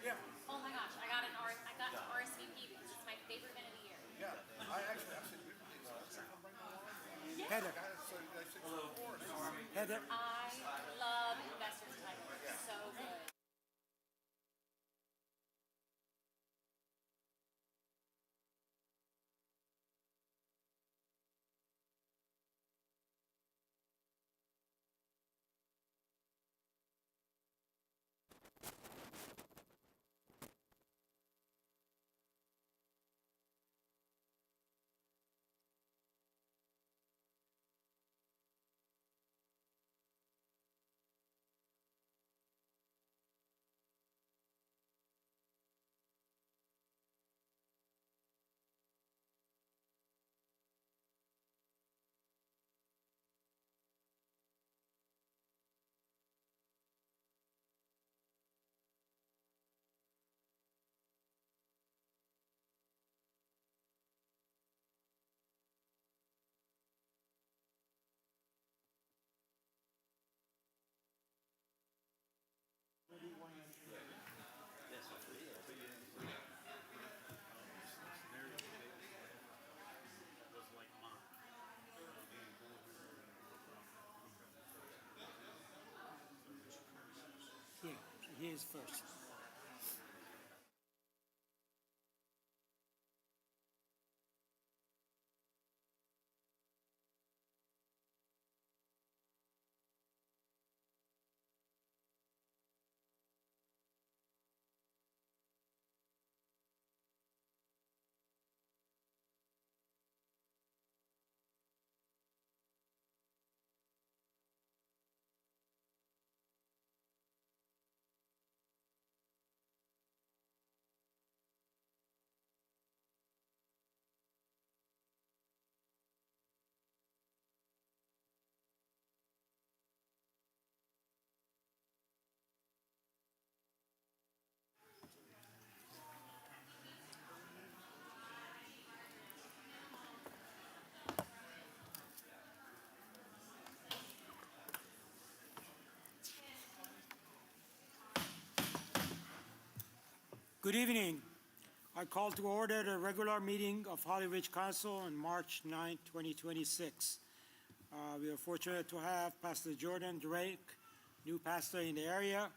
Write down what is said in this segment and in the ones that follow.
Yeah, Oh my gosh, I got to RSVP because it's my favorite event of the year. yeah. I actually, I'm bringing my wife. Heather, I said before. Heather, I love investors titles. It's so good. here, he is first. Good evening. I call to order the regular meeting of Holly Ridge Council on March 9, 2026. We are fortunate to have Pastor Jordan Drake, new pastor in the area,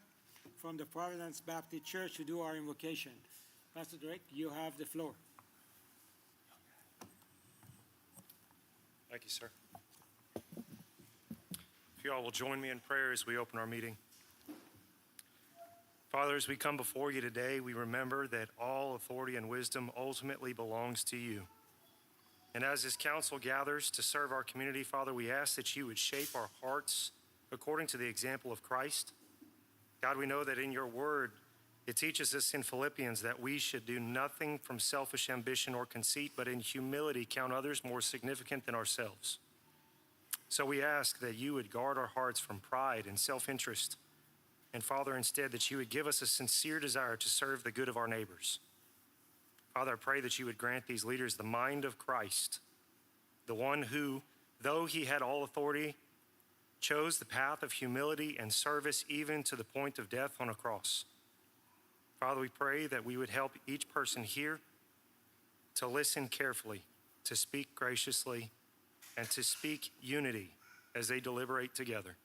from the Providence Baptist Church to do our invocation. Pastor Drake, you have the floor. Thank you, sir. If you all will join me in prayer as we open our meeting. Father, as we come before you today, we remember that all authority and wisdom ultimately belongs to you. And as this council gathers to serve our community, Father, we ask that you would shape our hearts according to the example of Christ. God, we know that in your word, it teaches us in Philippians that we should do nothing from selfish ambition or conceit, but in humility count others more significant than ourselves. So we ask that you would guard our hearts from pride and self-interest. And Father, instead, that you would give us a sincere desire to serve the good of our neighbors. Father, I pray that you would grant these leaders the mind of Christ, the one who, though he had all authority, chose the path of humility and service even to the point of death on a cross. Father, we pray that we would help each person here to listen carefully, to speak graciously, and to speak unity as they deliberate together.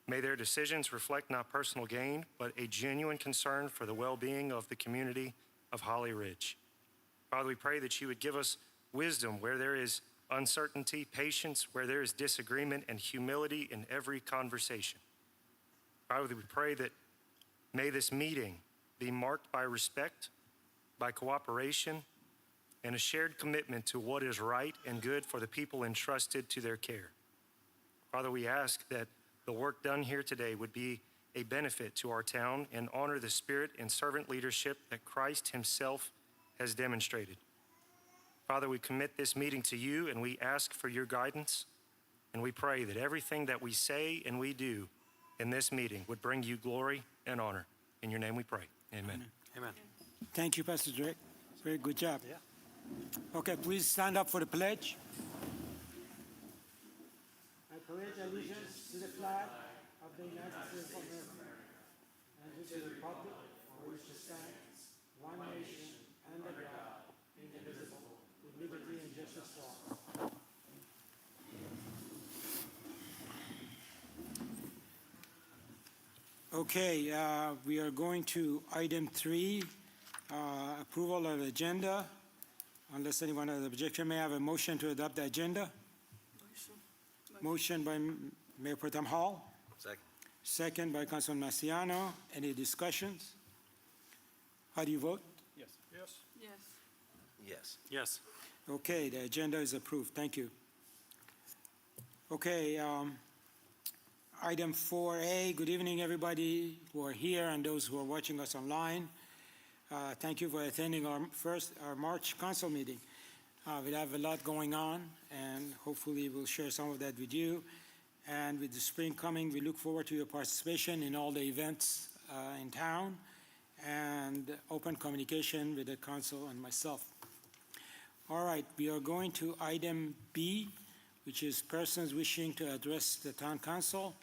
May their decisions reflect not personal gain, but a genuine concern for the well-being of the community of Holly Ridge. Father, we pray that you would give us wisdom where there is uncertainty, patience where there is disagreement, and humility in every conversation. Father, we pray that may this meeting be marked by respect, by cooperation, and a shared commitment to what is right and good for the people entrusted to their care. Father, we ask that the work done here today would be a benefit to our town and honor the spirit and servant leadership that Christ himself has demonstrated. Father, we commit this meeting to you and we ask for your guidance, and we pray that everything that we say and we do in this meeting would bring you glory and honor. In your name we pray. Amen. Amen. Thank you, Pastor Drake. Very good job. Yeah. Okay, please stand up for the pledge. I pledge allegiance to the flag of the United States of America and to the republic for which Okay, we are going to item 3, approval of agenda. Unless anyone has objection, may I have a motion to adopt the agenda? Motion by Mayor Pro Tem Hall, Second. second by Councilman Marciano. Any discussions? How do you vote? Yes. Yes. Yes. Okay, the agenda is approved. Thank you. Okay, item 4A, good evening, everybody who are here and those who are watching us online. Thank you for attending our March council meeting. We have a lot going on, and hopefully we'll share some of that with you. And with the spring coming, we look forward to your participation in all the events in town and open communication with the council and myself. All right, we are going to item B, which is persons wishing to address the town council.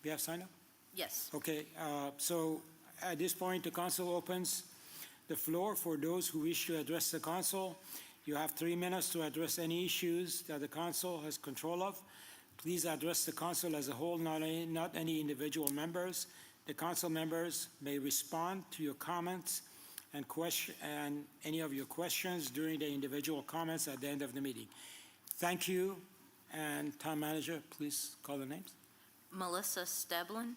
We have signed up? Yes. Okay, so at this point, the council opens the floor for those who wish to address the council. You have 3 minutes to address any issues that the council has control of. Please address the council as a whole, not any individual members. The council members may respond to your comments and any of your questions during the individual comments at the end of the meeting. Thank you, and town manager, please call the names. Melissa Steblin.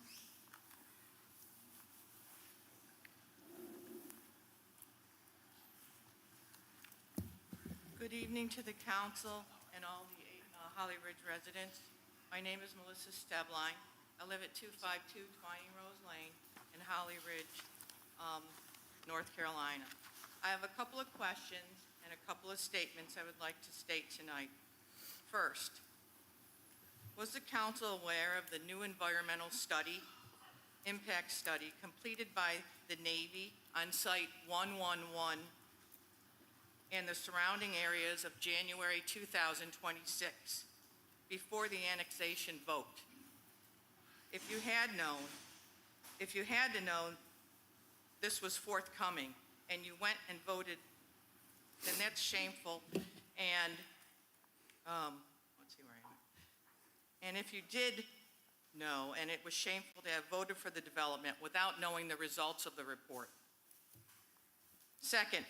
Good evening to the council and all the Holly Ridge residents. My name is Melissa Stebline. I live at 252 Twining Rose Lane in Holly Ridge, North Carolina. I have a couple of questions and a couple of statements I would like to state tonight. First, was the council aware of the new environmental study, impact study, completed by the Navy on Site 111 and the surrounding areas of January 2026, before the annexation vote? If you had to know this was forthcoming and you went and voted, then that's shameful. And let's see where I am. And if you did know, and it was shameful to have voted for the development without knowing the results of the report. Second,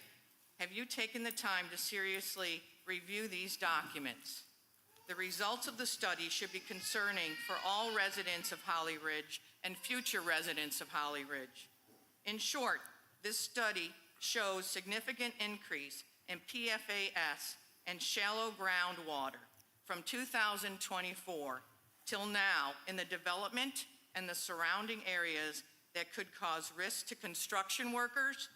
have you taken the time to seriously review these documents? The results of the study should be concerning for all residents of Holly Ridge and future residents of Holly Ridge. In short, this study shows significant increase in PFAS and shallow groundwater from 2024 till now in the development and the surrounding areas that could cause risk to construction workers,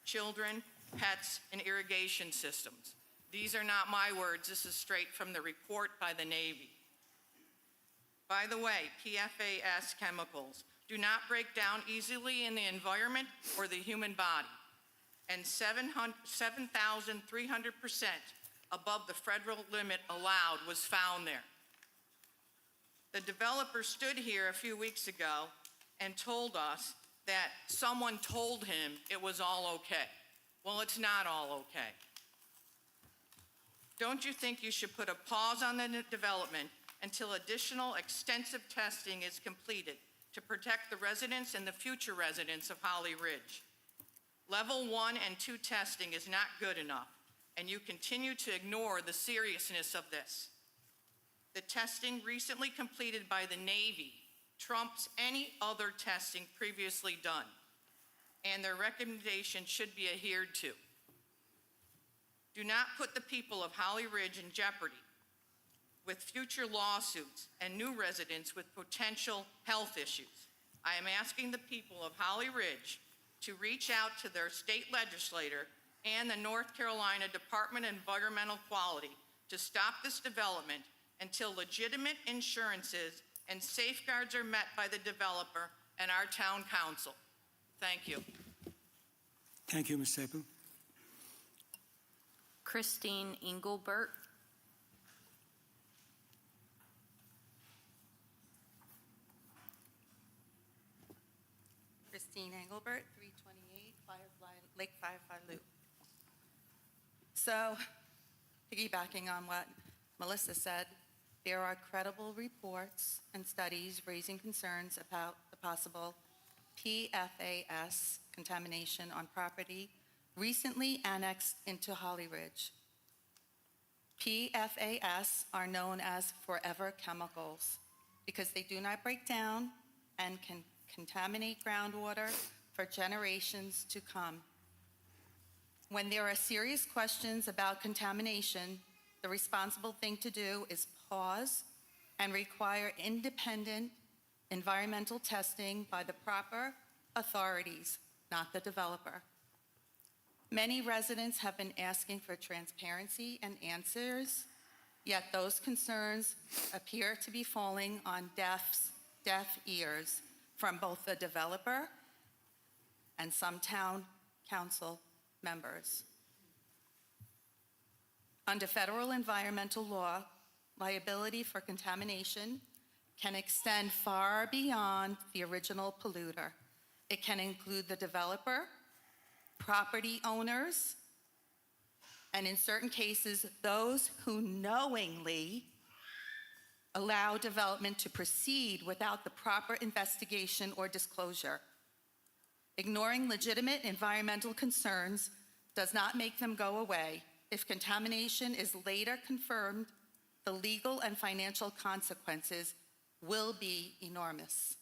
children, pets, and irrigation systems. These are not my words. This is straight from the report by the Navy. By the way, PFAS chemicals do not break down easily in the environment or the human body, and 7,300% above the federal limit allowed was found there. The developer stood here a few weeks ago and told us that someone told him it was all okay. Well, it's not all okay. Don't you think you should put a pause on the development until additional extensive testing is completed to protect the residents and the future residents of Holly Ridge? Level 1 and 2 testing is not good enough, and you continue to ignore the seriousness of this. The testing recently completed by the Navy trumps any other testing previously done, and their recommendation should be adhered to. Do not put the people of Holly Ridge in jeopardy with future lawsuits and new residents with potential health issues. I am asking the people of Holly Ridge to reach out to their state legislator and the North Carolina Department of Environmental Quality to stop this development until legitimate insurances and safeguards are met by the developer and our town council. Thank you. Thank you, Ms. Staple. Christine Engelbert. Christine Engelbert, 328 Lake Firefly Loop. So, piggybacking on what Melissa said, there are credible reports and studies raising concerns about the possible PFAS contamination on property recently annexed into Holly Ridge. PFAS are known as forever chemicals because they do not break down and can contaminate groundwater for generations to come. When there are serious questions about contamination, the responsible thing to do is pause and require independent environmental testing by the proper authorities, not the developer. Many residents have been asking for transparency and answers, yet those concerns appear to be falling on deaf ears from both the developer and some town council members. Under federal environmental law, liability for contamination can extend far beyond the original polluter. It can include the developer, property owners, and in certain cases, those who knowingly allow development to proceed without the proper investigation or disclosure. Ignoring legitimate environmental concerns does not make them go away. If contamination is later confirmed, the legal and financial consequences will be enormous.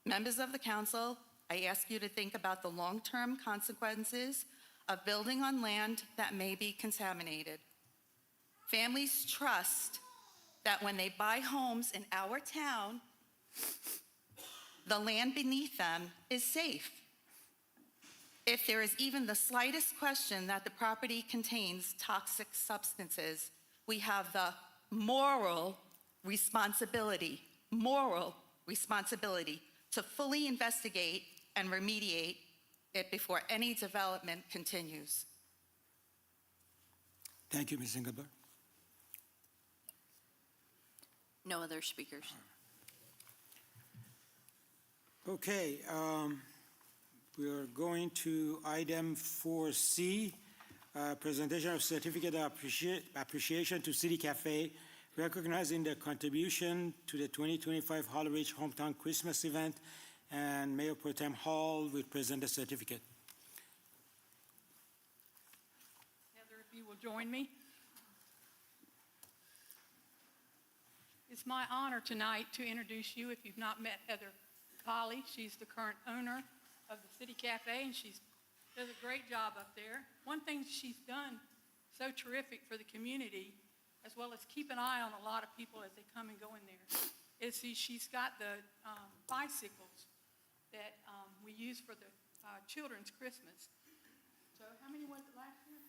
Members of the council, I ask you to think about the long-term consequences of building on land that may be contaminated. Families trust that when they buy homes in our town, the land beneath them is safe. If there is even the slightest question that the property contains toxic substances, we have the moral responsibility to fully investigate and remediate it before any development continues. Thank you, Ms. Engelberg. No other speakers. Okay, we are going to item 4C, presentation of certificate of appreciation to City Cafe, recognizing their contribution to the 2025 Holly Ridge Hometown Christmas event, and Mayor Pro Tem Hall will present the certificate. Heather, if you will join me. It's my honor tonight to introduce you, if you've not met Heather Colley. She's the current owner of the City Cafe, and she does a great job up there. One thing she's done so terrific for the community, as well as keep an eye on a lot of people as they come and go in there, is she's got the bicycles that we use for the children's Christmas. So how many was it last year?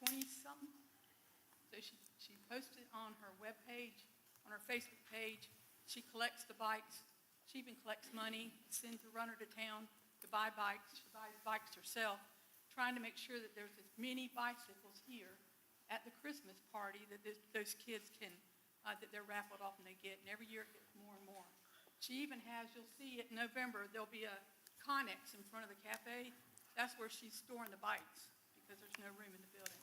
20-something? So she posted on her webpage, on her Facebook page. She collects the bikes. She even collects money, sends a runner to town to buy bikes. She buys bikes herself, trying to make sure that there's as many bicycles here at the Christmas party that those kids can, that they're raffled off and they get. And every year it gets more and more. She even has, you'll see it in November, there'll be a Connex in front of the cafe. That's where she's storing the bikes because there's no room in the building.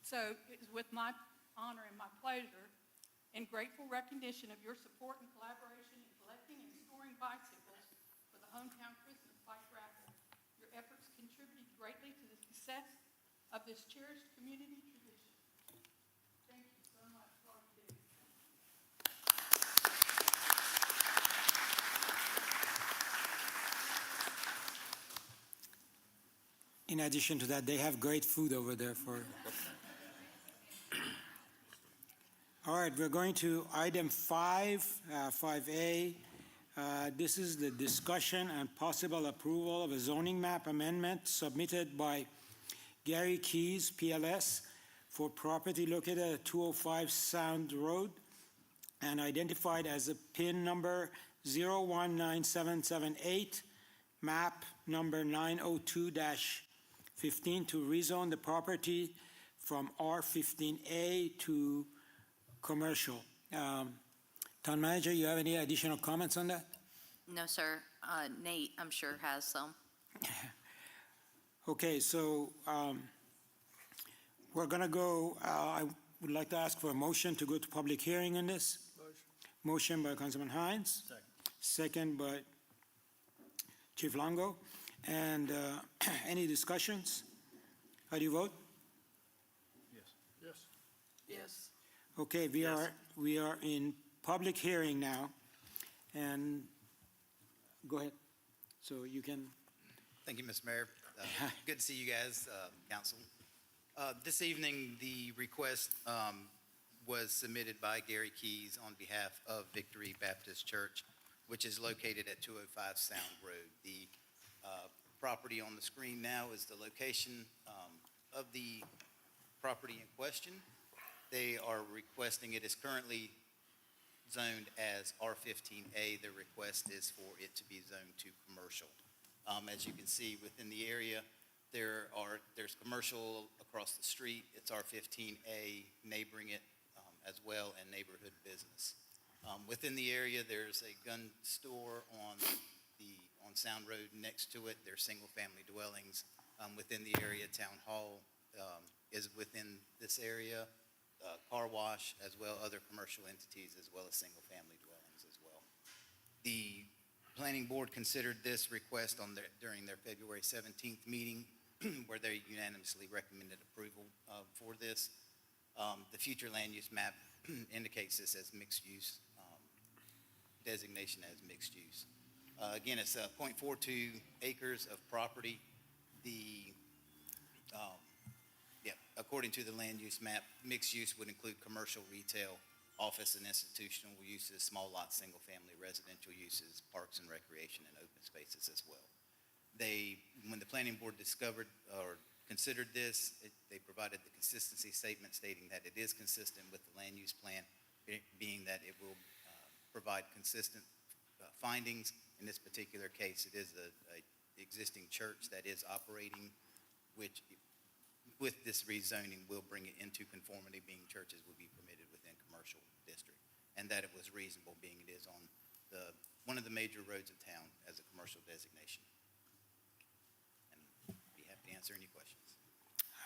So it is with my honor and my pleasure and grateful recognition of your support and collaboration in collecting and storing bicycles for the Hometown Christmas Bike Raffle. Your efforts contributed greatly to the success of this cherished community tradition. Thank you so much for all you do. In addition to that, they have great food over there for. All right, we're going to item 5A. This is the discussion and possible approval of a zoning map amendment submitted by Gary Keys, PLS, for property located at 205 Sound Road and identified as a PIN number 019778, map number 902-15 to rezone the property from R15A to commercial. Town Manager, you have any additional comments on that? No, sir. Nate, I'm sure, has some. Okay, so we're going to go, would like to ask for a motion to go to public hearing on this. Motion by Councilman Hines. Second by Chief Longo. And any discussions? How do you vote? Yes. Okay, we are in public hearing now. And go ahead. So you can, Thank you, Mr. Mayor. Good to see you guys, council. This evening, the request was submitted by Gary Keys on behalf of Victory Baptist Church, which is located at 205 Sound Road. The property on the screen now is the location of the property in question. They are requesting, it is currently zoned as R15A. The request is for it to be zoned to commercial. As you can see within the area, there's commercial across the street. It's R15A, neighboring it as well, and neighborhood business. Within the area, there's a gun store on Sound Road. Next to it, there's single-family dwellings. Within the area, Town Hall is within this area, car wash, as well, other commercial entities, as well as single-family dwellings as well. The Planning Board considered this request during their February 17th meeting, where they unanimously recommended approval for this. The future land use map indicates this as mixed use, designation as mixed use. Again, it's 0.42 acres of property. According to the land use map, mixed use would include commercial, retail, office and institutional uses, small lots, single-family residential uses, parks and recreation, and open spaces as well. When the planning board discovered or considered this, they provided the consistency statement stating that it is consistent with the land use plan, being that it will provide consistent findings. In this particular case, it is a existing church that is operating, which with this rezoning will bring it into conformity, being churches will be permitted within commercial district, and that it was reasonable, being it is on one of the major roads of town as a commercial designation. And be happy to answer any questions.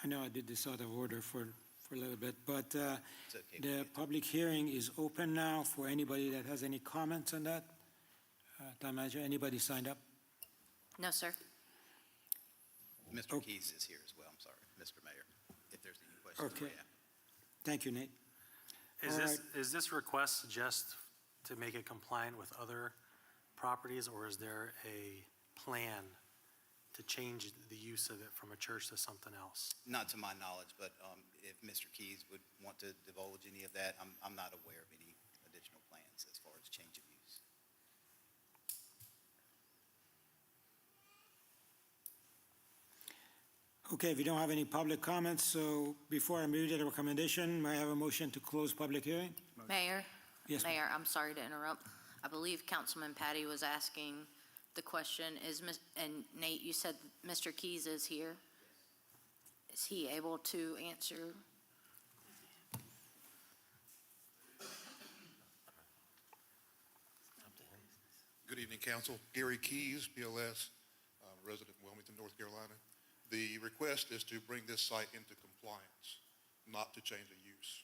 I know I did this out of order for a little bit, but It's okay. the public hearing is open now for anybody that has any comments on that. Town Manager, anybody signed up? No, sir. Mr. Keys is here as well, I'm sorry, Mr. Mayor, if there's any questions. Okay. Thank you, Nate. Is All this request just to make it compliant with other properties, or is there a plan to change the use of it from a church to something else? Not to my knowledge, but if Mr. Keys would want to divulge any of that, I'm not aware of any additional plans as far as change of use. Okay, we don't have any public comments, so before I move to the recommendation, may I have a motion to close public hearing? Mayor? Yes, ma'am. Mayor, I'm sorry to interrupt. I believe Councilman Patty was asking the question, and Nate, you said Mr. Keys is here. Is he able to answer? Good evening, council. Gary Keys, BLS, resident in Wilmington, North Carolina. The request is to bring this site into compliance, not to change the use.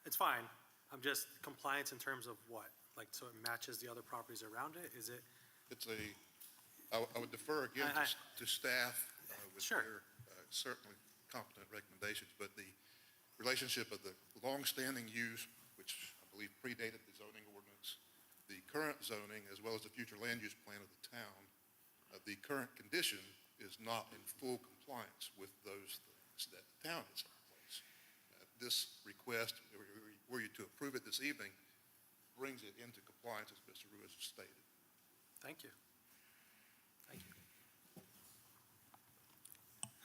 It's fine. I'm just compliance in terms of what? Like, so it matches the other properties around it? Is it? I would defer again to staff with Sure. their certainly competent recommendations, but the relationship of the longstanding use, which I believe predated the zoning ordinance, the current zoning, as well as the future land use plan of the town, the current condition is not in full compliance with those things that the town has in place. This request, were you to approve it this evening, brings it into compliance, as Mr. Ruiz stated. Thank you. Thank you.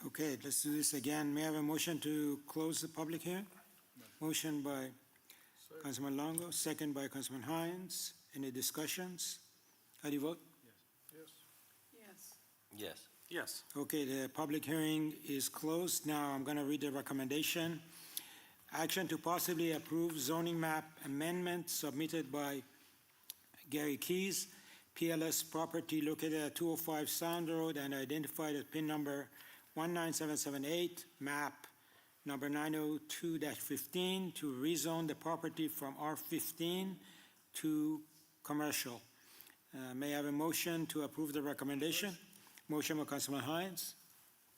Okay, let's do this again. May I have a motion to close the public hearing? Motion by Councilman Longo, second by Councilman Hines. Any discussions? How do you vote? Yes. Yes. Yes. Okay, the public hearing is closed. Now I'm going to read the recommendation. Action to possibly approve zoning map amendment submitted by Gary Keys, PLS property located at 205 Sound Road and identified at PIN number 19778, map number 902-15, to rezone the property from R15 to commercial. May I have a motion to approve the recommendation? Motion by Councilman Hines,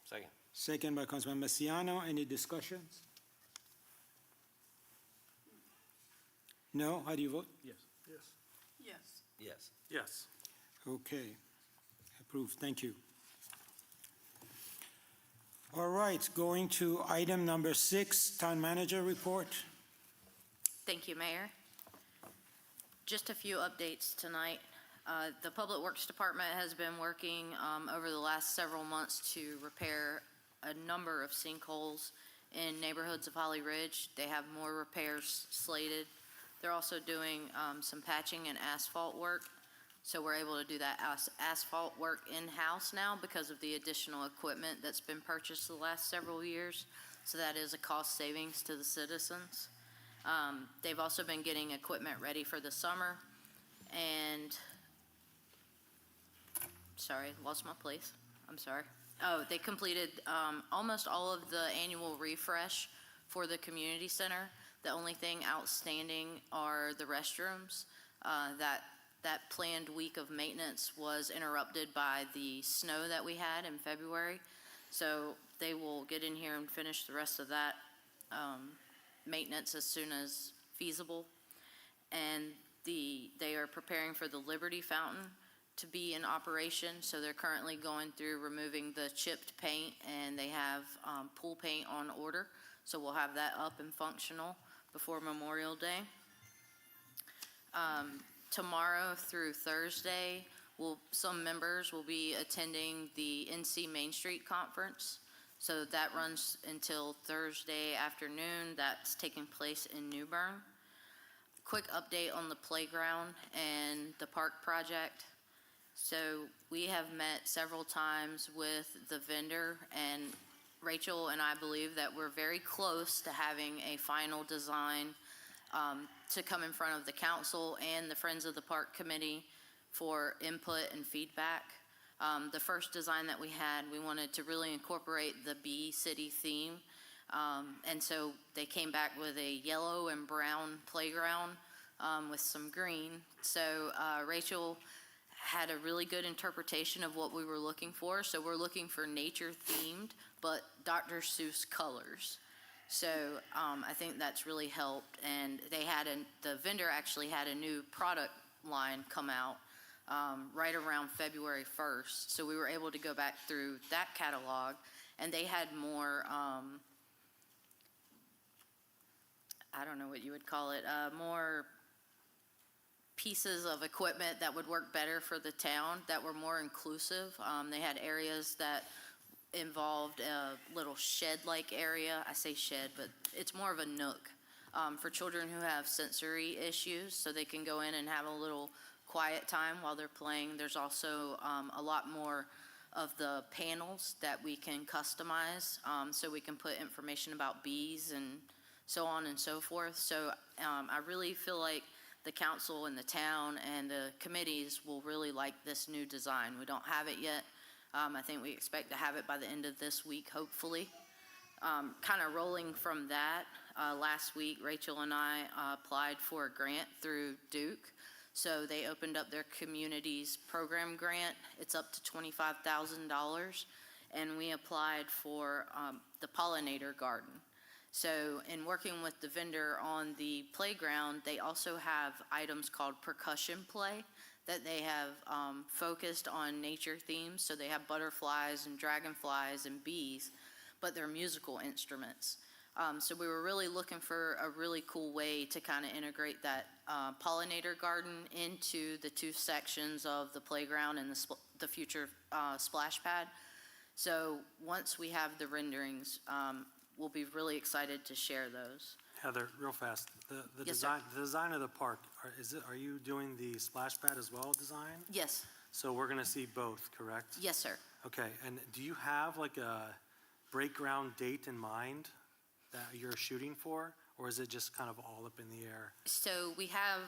Second. second by Councilman Messiano. Any discussions? No? How do you vote? Yes. Yes. Yes. Yes. Yes. Okay. Approved. Thank you. All right, going to item number 6, Town Manager Report. Thank you, Mayor. Just a few updates tonight. The Public Works Department has been working over the last several months to repair a number of sinkholes in neighborhoods of Holly Ridge. They have more repairs slated. They're also doing some patching and asphalt work. So we're able to do that asphalt work in-house now because of the additional equipment that's been purchased the last several years. So that is a cost savings to the citizens. They've also been getting equipment ready for the summer. And, sorry, lost my place. I'm sorry. Oh, they completed almost all of the annual refresh for the community center. The only thing outstanding are the restrooms. That planned week of maintenance was interrupted by the snow that we had in February. So they will get in here and finish the rest of that maintenance as soon as feasible. And they are preparing for the Liberty Fountain to be in operation. So they're currently going through removing the chipped paint, and they have pool paint on order. So we'll have that up and functional before Memorial Day. Tomorrow through Thursday, some members will be attending the NC Main Street Conference. So that runs until Thursday afternoon. That's taking place in New Bern. Quick update on the playground and the park project. So we have met several times with the vendor, and Rachel and I believe that we're very close to having a final design to come in front of the council and the Friends of the Park Committee for input and feedback. The first design that we had, we wanted to really incorporate the Bee City theme. And so they came back with a yellow and brown playground with some green. So Rachel had a really good interpretation of what we were looking for. So we're looking for nature themed, but Dr. Seuss colors. So I think that's really helped. And the vendor actually had a new product line come out right around February 1st. So we were able to go back through that catalog, and they had more, I don't know what you would call it, more pieces of equipment that would work better for the town, that were more inclusive. They had areas that involved a little shed-like area. I say shed, but it's more of a nook for children who have sensory issues, so they can go in and have a little quiet time while they're playing. There's also a lot more of the panels that we can customize, so we can put information about bees and so on and so forth. So I really feel like the council and the town and the committees will really like this new design. We don't have it yet. I think we expect to have it by the end of this week, hopefully. Kind of rolling from that, last week, Rachel and I applied for a grant through Duke. So they opened up their communities program grant. It's up to $25,000. And we applied for the pollinator garden. So in working with the vendor on the playground, they also have items called percussion play that they have focused on nature themes. So they have butterflies and dragonflies and bees, but they're musical instruments. So we were really looking for a really cool way to kind of integrate that pollinator garden into the two sections of the playground and the future splash pad. So once we have the renderings, we'll be really excited to share those. Heather, real fast, the Yes, sir. design of the park, are you doing the splash pad as well design? Yes, So we're gonna see both, correct? yes, sir. Okay, and do you have like a break ground date in mind that you're shooting for? Or is it just kind of all up in the air? So we have,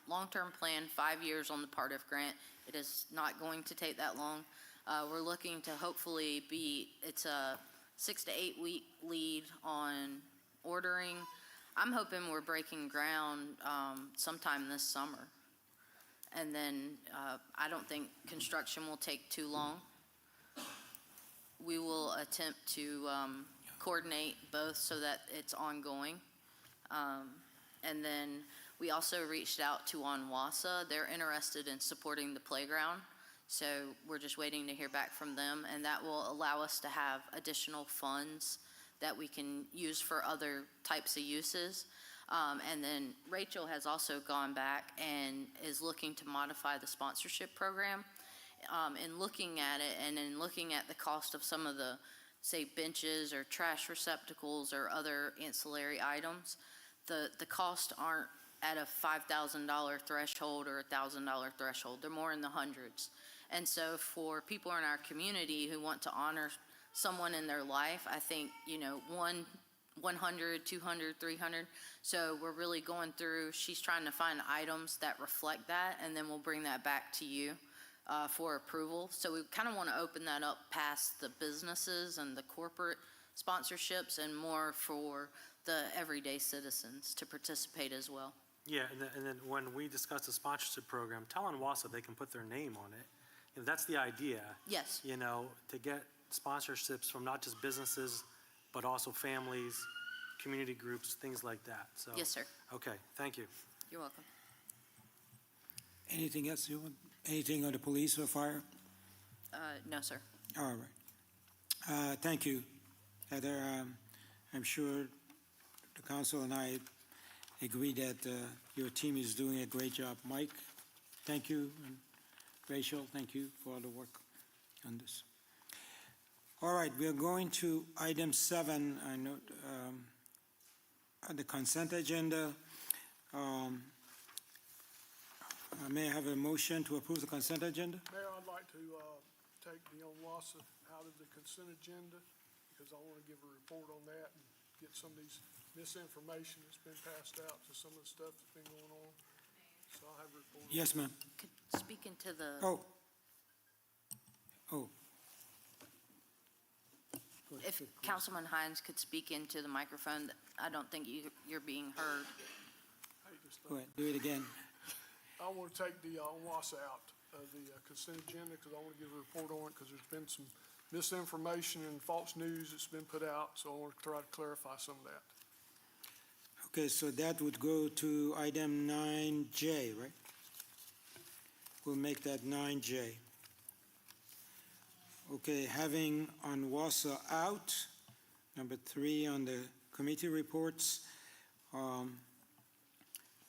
long-term plan, 5 years on the Part F grant. It is not going to take that long. We're looking to hopefully it's a 6 to 8 week lead on ordering. I'm hoping we're breaking ground sometime this summer. And then I don't think construction will take too long. We will attempt to coordinate both so that it's ongoing. And then we also reached out to Onwasa. They're interested in supporting the playground. So we're just waiting to hear back from them, and that will allow us to have additional funds that we can use for other types of uses. And then Rachel has also gone back and is looking to modify the sponsorship program. In looking at it and in looking at the cost of some of the, say, benches or trash receptacles or other ancillary items, the costs aren't at a $5,000 threshold or a $1,000 threshold. They're more in the hundreds. And so for people in our community who want to honor someone in their life, I think, 100, 200, 300. So we're really going through, she's trying to find items that reflect that, and then we'll bring that back to you for approval. So we kind of want to open that up past the businesses and the corporate sponsorships and more for the everyday citizens to participate as well. Yeah, and then when we discuss the sponsorship program, tell Onwasa they can put their name on it. That's the idea. Yes. To get sponsorships from not just businesses, but also families, community groups, things like that. So. Yes, sir. Okay, thank you. You're welcome. Anything else you want? Anything on the police or fire? No, sir. All right. Thank you, Heather. I'm sure the council and I agree that your team is doing a great job. Mike, thank you. And Rachel, thank you for all the work on this. All right, we are going to item 7, I note, the consent agenda. May I have a motion to approve the consent agenda? Mayor, I'd like to take the Onwasa out of the consent agenda because I want to give a report on that and get some of these misinformation that's been passed out to some of the stuff that's been going on. So I'll have a report. Yes, ma'am. Could speak into the. Oh. If Councilman Hines could speak into the microphone, I don't think you're being heard. Hey, just, Go ahead, do it again. I want to take the Onwasa out of the consent agenda because I want to give a report on it because there's been some misinformation and false news that's been put out. So I want to try to clarify some of that. Okay, so that would go to item 9J, right? We'll make that 9J. Okay, having Onwasa out, number 3 on the committee reports.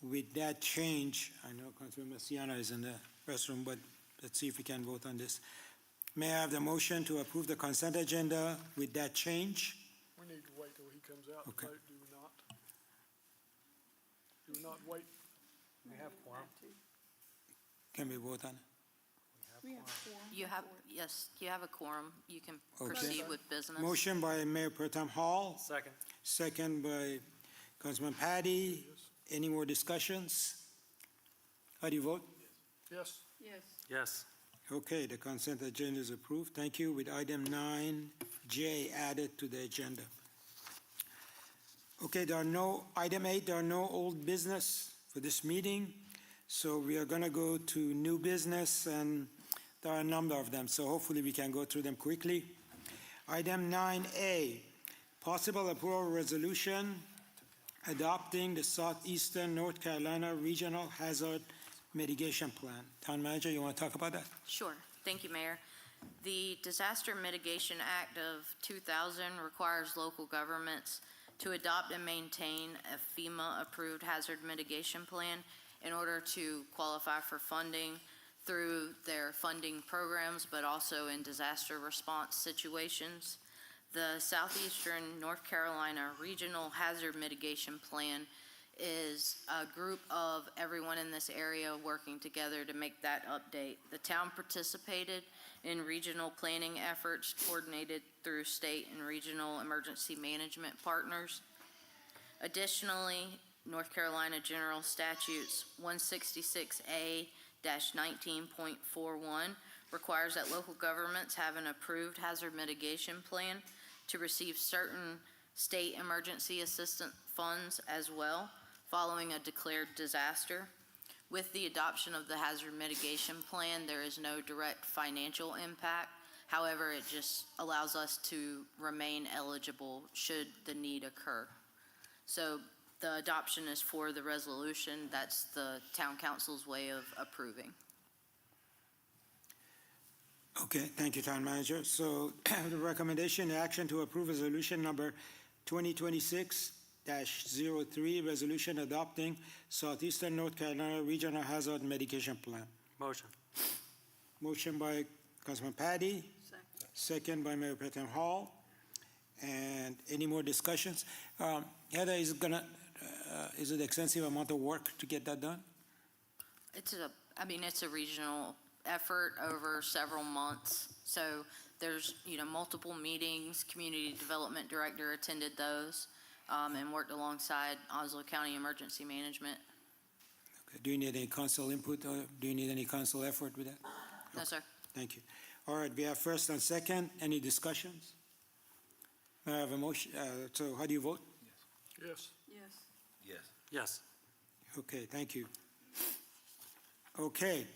With that change, I know Councilman Masiano is in the restroom, but let's see if we can vote on this. May I have the motion to approve the consent agenda with that change? We need to wait till he comes out to Okay. vote, do we not? Do we not wait? We have quorum. Can we vote on it? You have a quorum. You can Okay. proceed with business. Motion by Mayor Pro Tem Hall, Second. second by Councilman Patty. Any more discussions? How do you vote? Yes. Yes. Yes. Okay, the consent agenda is approved. Thank you. With item 9J added to the agenda. Okay, item 8, there are no old business for this meeting. So we are going to go to new business, and there are a number of them. So hopefully we can go through them quickly. Item 9A, possible approval resolution adopting the Southeastern North Carolina Regional Hazard Mitigation Plan. Town Manager, you want to talk about that? Sure. Thank you, Mayor. The Disaster Mitigation Act of 2000 requires local governments to adopt and maintain a FEMA-approved hazard mitigation plan in order to qualify for funding through their funding programs, but also in disaster response situations. The Southeastern North Carolina Regional Hazard Mitigation Plan is a group of everyone in this area working together to make that update. The town participated in regional planning efforts coordinated through state and regional emergency management partners. Additionally, North Carolina General Statutes 166A-19.41 requires that local governments have an approved hazard mitigation plan to receive certain state emergency assistance funds as well, following a declared disaster. With the adoption of the hazard mitigation plan, there is no direct financial impact. However, it just allows us to remain eligible should the need occur. So the adoption is for the resolution. That's the town council's way of approving. Okay, thank you, Town Manager. So the recommendation, action to approve resolution number 2026-03, resolution adopting Southeastern North Carolina Regional Hazard Mitigation Plan. Motion. Motion by Councilman Patty, second by Mayor Pro Tem Hall. And any more discussions? Heather, is it extensive amount of work to get that done? It's a regional effort over several months. So there's, multiple meetings. Community Development Director attended those and worked alongside Oslo County Emergency Management. Okay. Do you need any council input or do you need any council effort with that? No, sir. Thank you. All right, we have first and second. Any discussions? I have a motion. So how do you vote? Yes. Yes. Yes. Yes. Okay, thank you. Okay.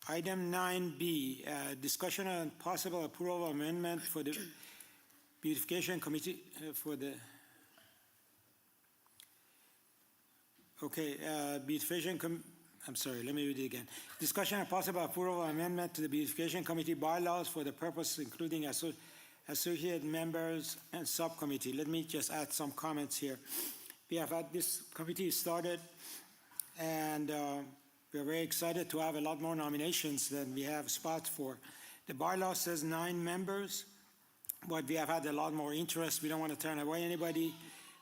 Item 9B, discussion on possible approval amendment for the beautification committee for the, I'm sorry, let me read it again. Discussion on possible approval amendment to the beautification committee bylaws for the purpose including associate members and subcommittee. Let me just add some comments here. We have had this committee started, and we're very excited to have a lot more nominations than we have spots for. The bylaw says 9 members, but we have had a lot more interest. We don't want to turn away anybody.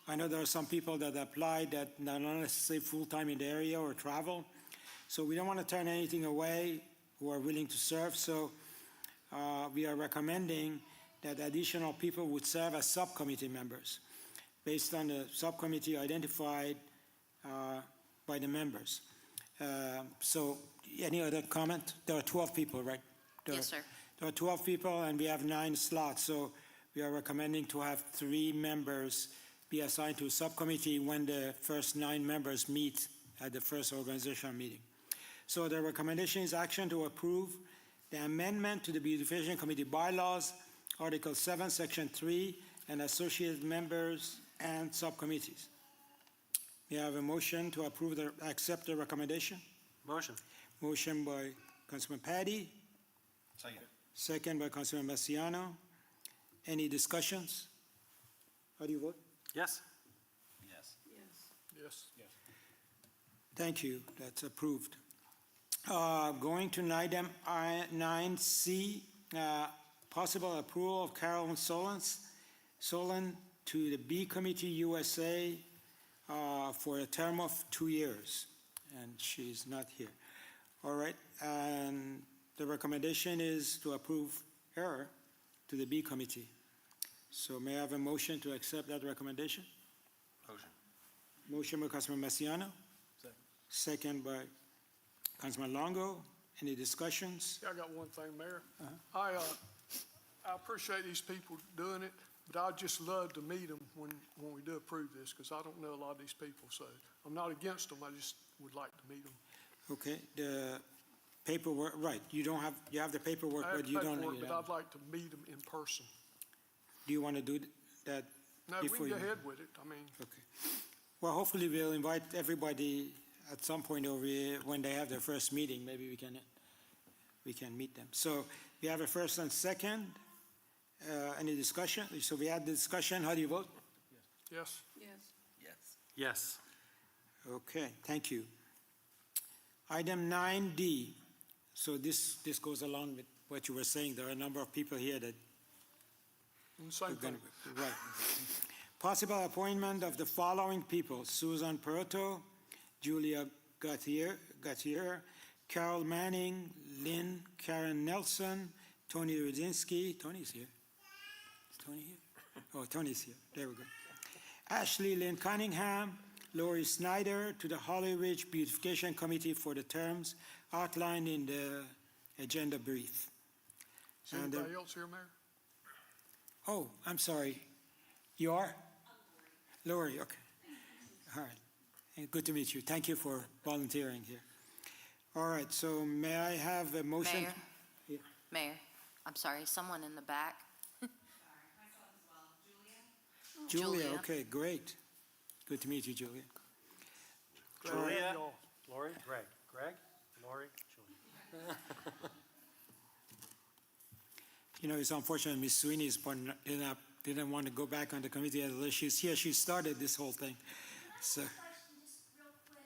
I know there are some people that applied that are not necessarily full-time in the area or travel. So we don't want to turn anything away who are willing to serve. So we are recommending that additional people would serve as subcommittee members based on the subcommittee identified by the members. So any other comment? There are 12 people, right? Yes, sir. There are 12 people and we have 9 slots. So we are recommending to have 3 members be assigned to a subcommittee when the first 9 members meet at the first organizational meeting. So the recommendation is action to approve the amendment to the beautification committee bylaws, Article 7, Section 3, and associated members and subcommittees. We have a motion to approve accept the recommendation. Motion. Motion by Councilman Patty. Second. Second by Councilman Massiano. Any discussions? How do you vote? Yes. Yes. Yes. Yes. Thank you. That's approved. Going to item 9C, possible approval of Carolyn Solon to the B Committee USA for a term of 2 years, and she's not here. All right, and the recommendation is to approve her to the B Committee. So may I have a motion to accept that recommendation? Motion. Motion by Councilman Massiano. Second by Councilman Longo. Any discussions? Yeah, I got one thing, Mayor. I appreciate these people doing it, but I'd just love to meet them when we do approve this, because I don't know a lot of these people, so I'm not against them, I just would like to meet them. Okay, the paperwork, right, you have the paperwork, I have but you don't. paperwork, but I'd like to meet them in person. Do you want to do that? No, we before can go you- ahead with it, I mean, Okay. Well, hopefully we'll invite everybody at some point over here when they have their first meeting. Maybe we can meet them. So we have a first and second. Any discussion? So we had the discussion. How do you vote? yes. Yes. Yes. Yes. Okay, thank you. Item 9D. So this goes along with what you were saying. There are a number of people here that And same thing. right. Possible appointment of the following people: Susan Perotto, Julia Gauthier, Carol Manning, Lynn Karen Nelson, Tony Rudzinski. Tony's here. Is Tony here? Oh, Tony's here. There we go. Ashley Lynn Cunningham, Lori Snyder to the Holly Ridge Beautification Committee for the terms outlined in the agenda brief. Is And, anybody else here, Mayor? Oh, I'm sorry. You are? Lori, okay. All right. Good to meet you. Thank you for volunteering here. All right, so may I have a motion? Mayor? Yeah. Mayor, I'm sorry, someone in the back. Julia, Julia. okay, great. Good to meet you, Julia. Glad to have Julia, y'all. Lori, Greg. Greg, Lori, Julia. You know, it's unfortunate Ms. Sweeney didn't want to go back on the committee unless she's here. She started this whole thing. So, Question, just real quick.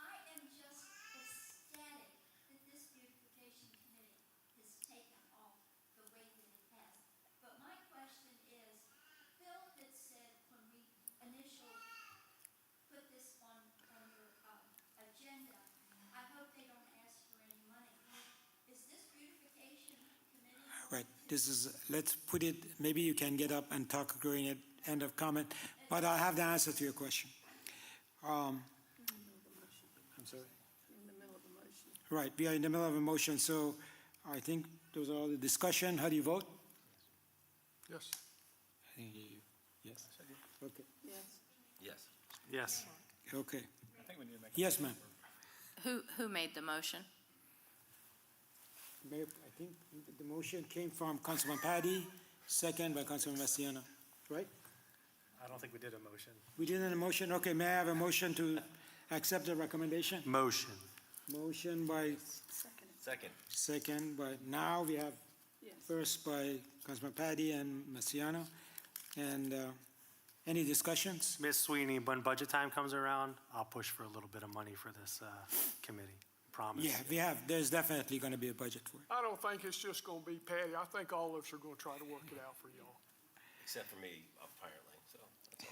I am just ecstatic that this beautification committee has taken off the way that it has. But my question is, Phil had said when we initially put this on your agenda, I hope they don't ask for any money. Is this beautification committee? right, this is, let's put it, maybe you can get up and talk during it, end of comment, but I have the answer to your question. I'm sorry? In the middle of the motion. Right, we are in the middle of a motion, so I think those are all the discussion. How do you vote? Yes. I think you, yes. Okay, Yes. Yes. okay. Yes, ma'am. Who made the motion? Mayor, I think the motion came from Councilman Patty, second by Councilman Masiano, right? I don't think we did a motion. We did a motion, okay, may I have a motion to accept the recommendation? Motion. Motion by, Second. second by, now we have Yes. first by Councilman Patty and Masiano. And any discussions? Ms. Sweeney, when budget time comes around, I'll push for a little bit of money for this committee. Promise. Yeah, there's definitely going to be a budget for it. I don't think it's just gonna be Patty. I think all of us are gonna try to work it out for y'all. Except for me, apparently, so that's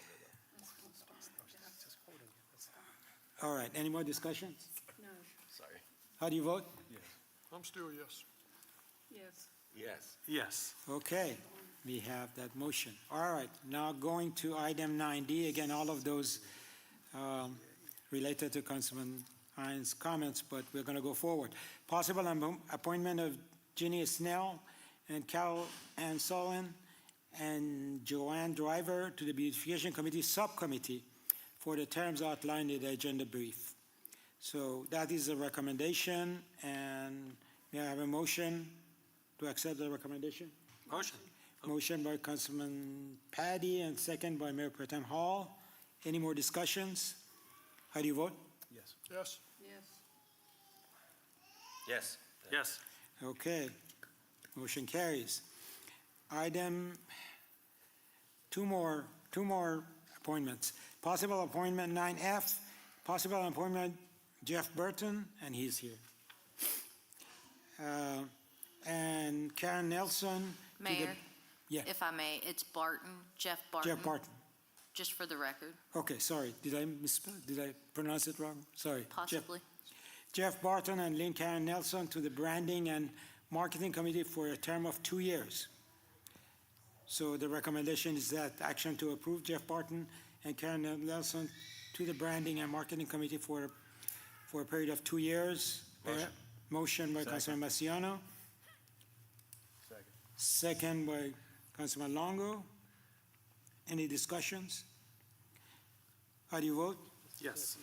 all good though. All right, any more discussions? No. Sorry. How do you vote? I'm still yes. Yes. Yes. Yes. Okay, we have that motion. All right, now going to item 9D, again, all of those related to Councilman Hines' comments, but we're going to go forward. Possible appointment of Ginny Snell and Carol Ann Solon and Joanne Driver to the Beautification Committee Subcommittee for the terms outlined in the agenda brief. So that is a recommendation, and may I have a motion to accept the recommendation? Motion. Motion by Councilman Patty and second by Mayor Pro Tem Hall. Any more discussions? How do you vote? Yes. Yes. Yes. Yes. Okay, motion carries. Item, two more appointments. Possible appointment 9F, possible appointment Jeff Burton, and he's here. And Karen Nelson. to the- Mayor, Yeah, if I may, it's Barton, Jeff Barton. Jeff Barton. Just for the record, Okay, sorry, did I misspell, did I pronounce it wrong? Sorry. Jeff- possibly. Jeff Barton and Lynn Karen Nelson to the Branding and Marketing Committee for a term of 2 years. So the recommendation is that action to approve Jeff Barton and Karen Nelson to the Branding and Marketing Committee for a period of 2 years. Motion. Motion by Councilman Masiano. Second by Councilman Longo. Any discussions? How do you vote? Yes.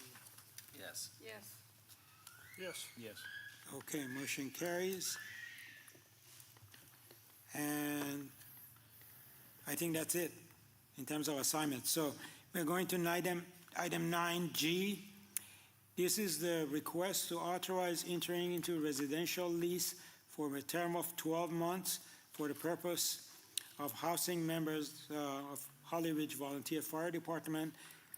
Yes. Yes. Yes. Yes. Okay, motion carries. And I think that's it in terms of assignments. So we're going to item 9G. This is the request to authorize entering into residential lease for a term of 12 months for the purpose of housing members of Holly Ridge Volunteer Fire Department,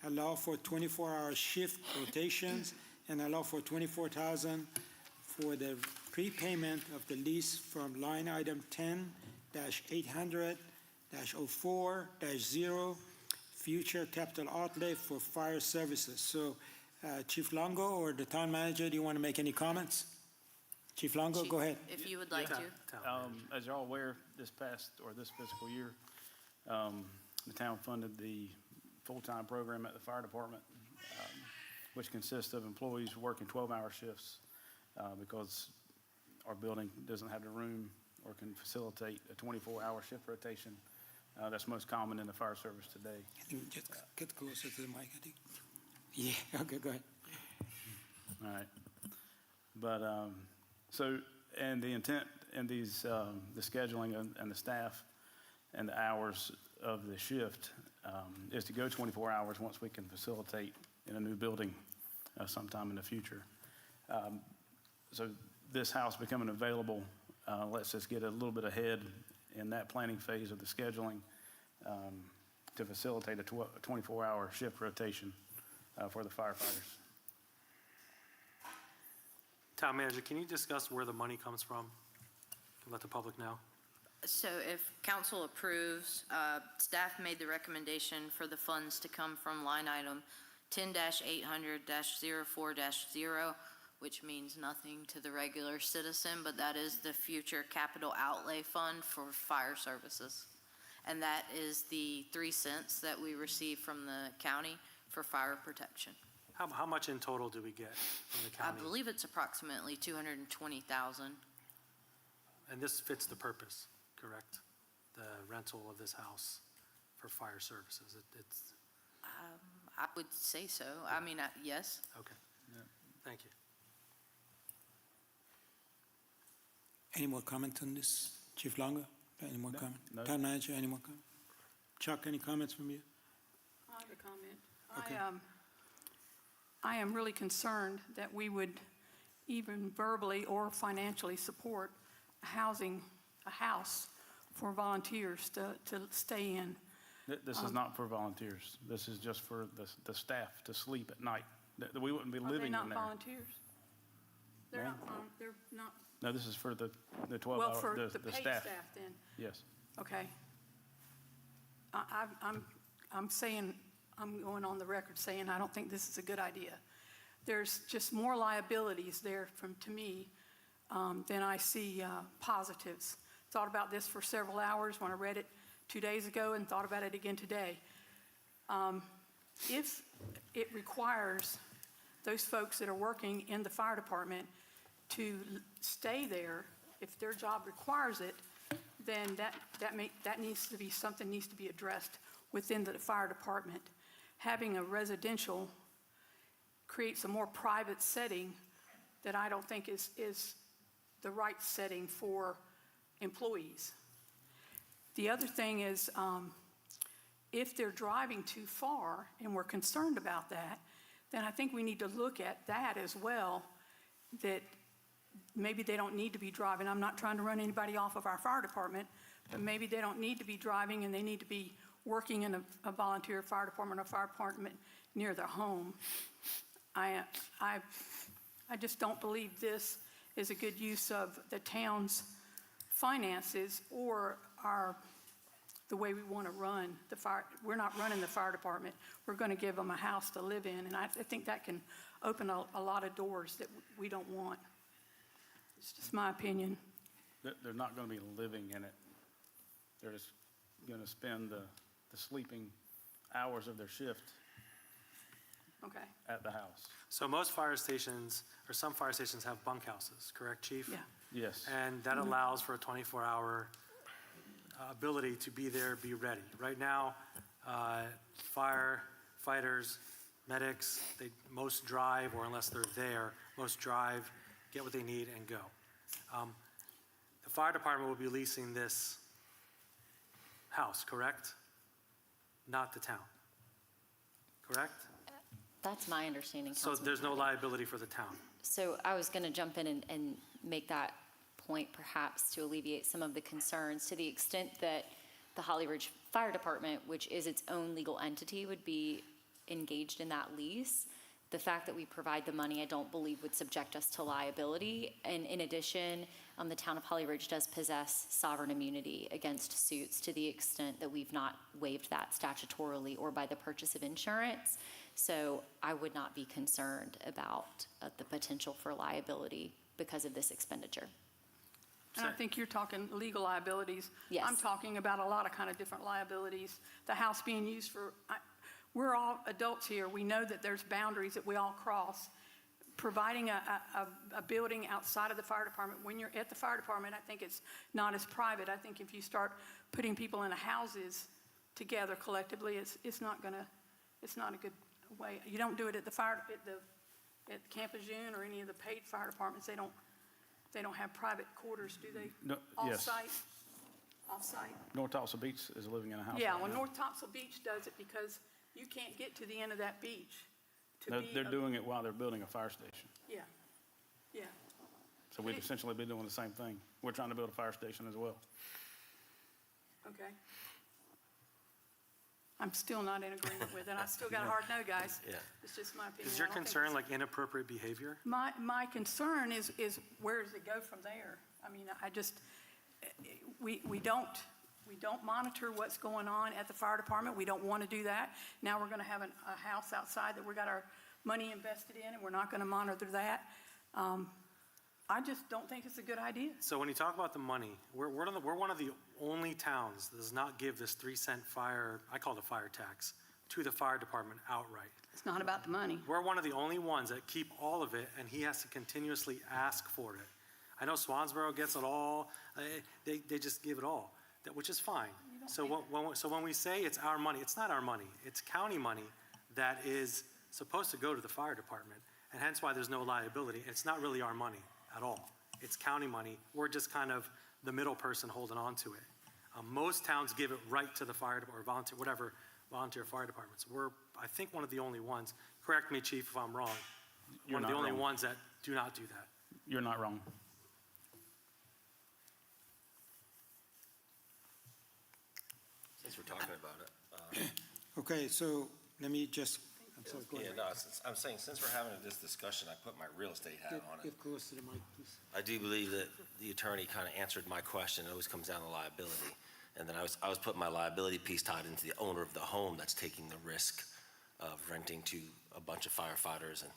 allow for 24-hour shift rotations, and allow for $24,000 for the prepayment of the lease from line item 10-800-04-0, future capital outlay for fire services. So Chief Longo or the town manager, do you want to make any comments? Chief Longo, Chief, go ahead. If you would like to. As you're all aware, this fiscal year, the town funded the full-time program at the fire department. which consists of employees working 12-hour shifts because our building doesn't have the room or can facilitate a 24-hour shift rotation. That's most common in the fire service today. I think just get closer to the mic, I think. Yeah, okay, go ahead. All right. But, and the intent in these, the scheduling and the staff and the hours of the shift is to go 24 hours once we can facilitate in a new building sometime in the future. So this house becoming available lets us get a little bit ahead in that planning phase of the scheduling to facilitate a 24-hour shift rotation for the firefighters. Town manager, can you discuss where the money comes from? Let the public know. So if council approves, staff made the recommendation for the funds to come from line item 10-800-04-0, which means nothing to the regular citizen, but that is the future capital outlay fund for fire services. And that is the 3 cents that we receive from the county for fire protection. How much in total do we get from the I county? believe it's approximately 220,000. And this fits the purpose, correct? The rental of this house for fire services. It's, I would say so. I mean, yes. okay. Thank you. Any more comment on this? Chief Longo, any more comment? no. Town manager, any more comment? Chuck, any comments from you? I have a comment. Okay. I am really concerned that we would even verbally or financially support a house for volunteers to stay in. This is not for volunteers. This is just for the staff to sleep at night. We wouldn't be Are they living in not there. volunteers? They're No. not, they're not, No, this is for the well, 12-hour, for the the paid staff. staff then. Yes. Okay. I'm saying, I'm going on the record saying I don't think this is a good idea. There's just more liabilities there to me than I see positives. Thought about this for several hours when I read it 2 days ago and thought about it again today. If it requires those folks that are working in the fire department to stay there, if their job requires it, then that needs to be, something needs to be addressed within the fire department. Having a residential creates a more private setting that I don't think is the right setting for employees. The other thing is, if they're driving too far, and we're concerned about that, then I think we need to look at that as well, that maybe they don't need to be driving. I'm not trying to run anybody off of our fire department, but maybe they don't need to be driving and they need to be working in a volunteer fire department or fire department near their home. I just don't believe this is a good use of the town's finances or the way we want to run the fire. We're not running the fire department. We're going to give them a house to live in, and I think that can open a lot of doors that we don't want. It's just my opinion. They're not going to be living in it. They're just going to spend the sleeping hours of their shift Okay, at the house. So most fire stations, or some fire stations have bunkhouses, correct, Chief? yeah. Yes. And that allows for a 24-hour ability to be there, be ready. Right now, firefighters, medics, most drive, or unless they're there, most drive, get what they need, and go. The fire department will be leasing this house, correct? Not the town, correct? That's my understanding, So Councilman. there's no liability for the town. So I was going to jump in and make that point perhaps to alleviate some of the concerns to the extent that the Holly Ridge Fire Department, which is its own legal entity, would be engaged in that lease. The fact that we provide the money, I don't believe would subject us to liability. And in addition, the town of Holly Ridge does possess sovereign immunity against suits to the extent that we've not waived that statutorily or by the purchase of insurance. So I would not be concerned about the potential for liability because of this expenditure. And I think you're talking legal liabilities. Yes. I'm talking about a lot of kind of different liabilities. The house being used for, we're all adults here. We know that there's boundaries that we all cross. Providing a building outside of the fire department, when you're at the fire department, I think it's not as private. I think if you start putting people in houses together collectively, it's not a good way. You don't do it at at Camp Lejeune or any of the paid fire departments. They don't have private quarters, do they? No, yes. Off-site? North Tulsa Beach is living in a house. Yeah, right well, now. North Topsail Beach does it because you can't get to the end of that beach. They're doing it while they're building a fire station. Yeah, yeah. So we'd essentially be doing the same thing. We're trying to build a fire station as well. Okay. I'm still not in agreement with it. I still got a hard no, guys. Yeah. It's just my opinion. Is your I don't think concern it's- like inappropriate behavior? My concern is where does it go from there? I mean, I just, we don't monitor what's going on at the fire department. We don't want to do that. Now we're going to have a house outside that we got our money invested in, and we're not going to monitor that. I just don't think it's a good idea. So when you talk about the money, we're one of the only towns that does not give this 3-cent fire, I call it a fire tax, to the fire department outright. It's not about the money. We're one of the only ones that keep all of it, and he has to continuously ask for it. I know Swansboro gets it all. They just give it all, which is fine. So when we say it's our money, it's not our money. It's county money that is supposed to go to the fire department, and hence why there's no liability. It's not really our money at all. It's county money. We're just kind of the middle person holding on to it. Most towns give it right to the fire or volunteer fire departments. We're, I think, one of the only ones. Correct me, Chief, if I'm wrong. You're One of the not only wrong. ones that do not do that. You're not wrong. Since we're talking about it, Okay, so let me just, I'm sorry, go ahead. I'm saying, since we're having this discussion, I put my real estate hat on it. Get close to the mic, please. I do believe that the attorney kind of answered my question. It always comes down to liability. And then I was putting my liability piece tied into the owner of the home that's taking the risk of renting to a bunch of firefighters. And,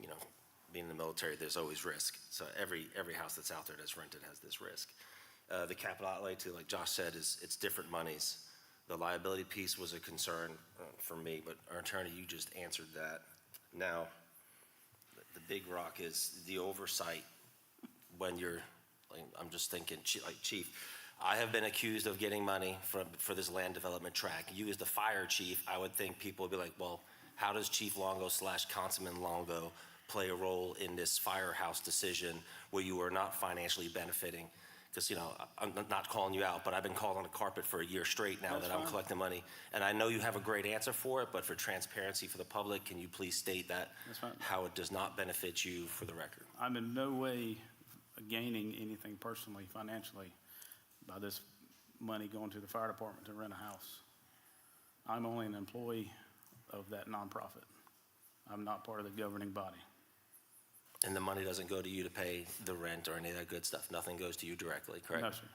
you know, being in the military, there's always risk. So every house that's out there that's rented has this risk. The capital outlay, too, like Josh said, it's different monies. The liability piece was a concern for me, but our attorney, you just answered that. Now, the big rock is the oversight when you're, like, I'm just thinking, like, Chief, I have been accused of getting money for this land development tract. You as the fire chief, I would think people would be like, well, how does Chief Longo / Councilman Longo play a role in this firehouse decision where you are not financially benefiting? Because, you know, I'm not calling you out, but I've been called on the carpet for a year straight now that I'm collecting money. And I know you have a great answer for it, but for transparency for the public, can you please state that? That's fine. How it does not benefit you for the record? I'm in no way gaining anything personally, financially, by this money going to the fire department to rent a house. I'm only an employee of that nonprofit. I'm not part of the governing body. And the money doesn't go to you to pay the rent or any of that good stuff? Nothing goes to you directly, correct? No, sir.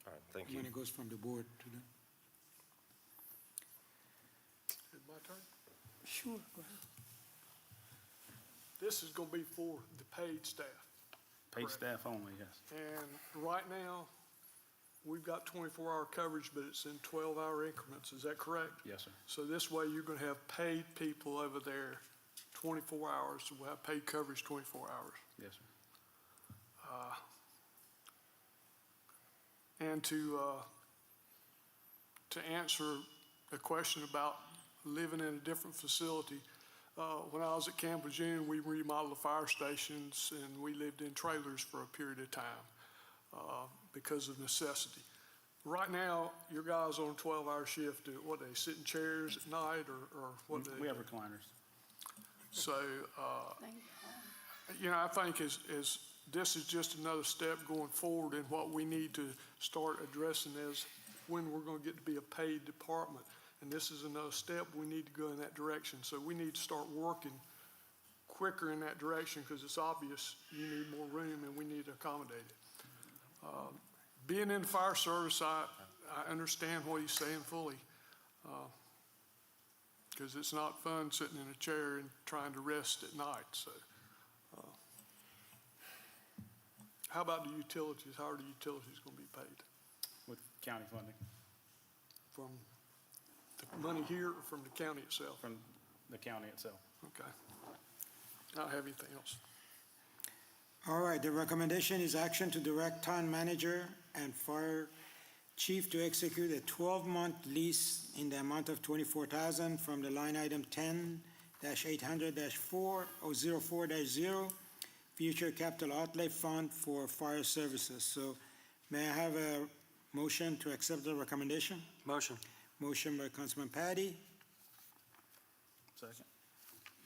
All right, thank you. When it goes from the board to the, Is my turn? sure, go ahead. This is gonna be for the paid staff. Paid Correct. staff only, yes. And right now, we've got 24-hour coverage, but it's in 12-hour increments. Is that correct? Yes, sir. So this way, you're gonna have paid people over there 24 hours, so we'll have paid coverage 24 hours. Yes, sir. And to answer a question about living in a different facility, when I was at Camp Lejeune, we remodeled the fire stations, and we lived in trailers for a period of time because of necessity. Right now, your guys on a 12-hour shift, what, they sit in chairs at night, or what do they? We have recliners. So, you know, I think as this is just another step going forward, and what we need to start addressing is when we're going to get to be a paid department. And this is another step. We need to go in that direction. So we need to start working quicker in that direction, because it's obvious you need more room and we need to accommodate it. Being in the fire service, I understand what he's saying fully. Because it's not fun sitting in a chair and trying to rest at night, so. How about the utilities? How are the utilities gonna be paid? With county funding. From the money here or from the county itself? from the county itself. Okay. I don't have anything else. All right, the recommendation is action to direct town manager and fire chief to execute a 12-month lease in the amount of $24,000 from the line item 10-800-4 Future Capital Outlay Fund for Fire Services. So may I have a motion to accept the recommendation? Motion. Motion by Councilman Patty, Second.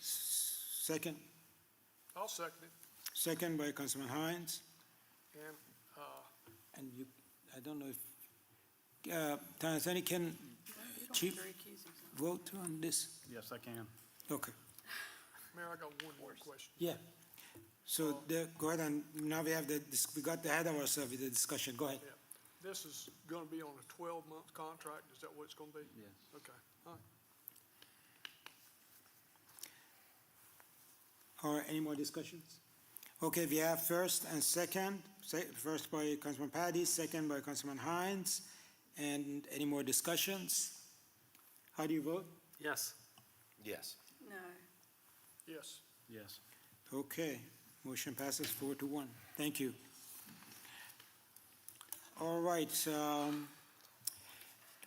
second. I'll second it. Second by Councilman Hines. And, And you, I don't know if, Town Attorney, can Chief vote on this? Yes, I can. Okay, Mayor, I got one more question. yeah. So, go ahead, and now we have we got ahead of ourselves with the discussion. Go ahead. Yeah. This is going to be on a 12-month contract, is that what it's going to be? Yes. Okay, all right. All right, any more discussions? Okay, we have first and second, first by Councilman Patty, second by Councilman Hines. And any more discussions? How do you vote? Yes. Yes. Yes. Yes. Okay, motion passes 4-1. Thank you. All right,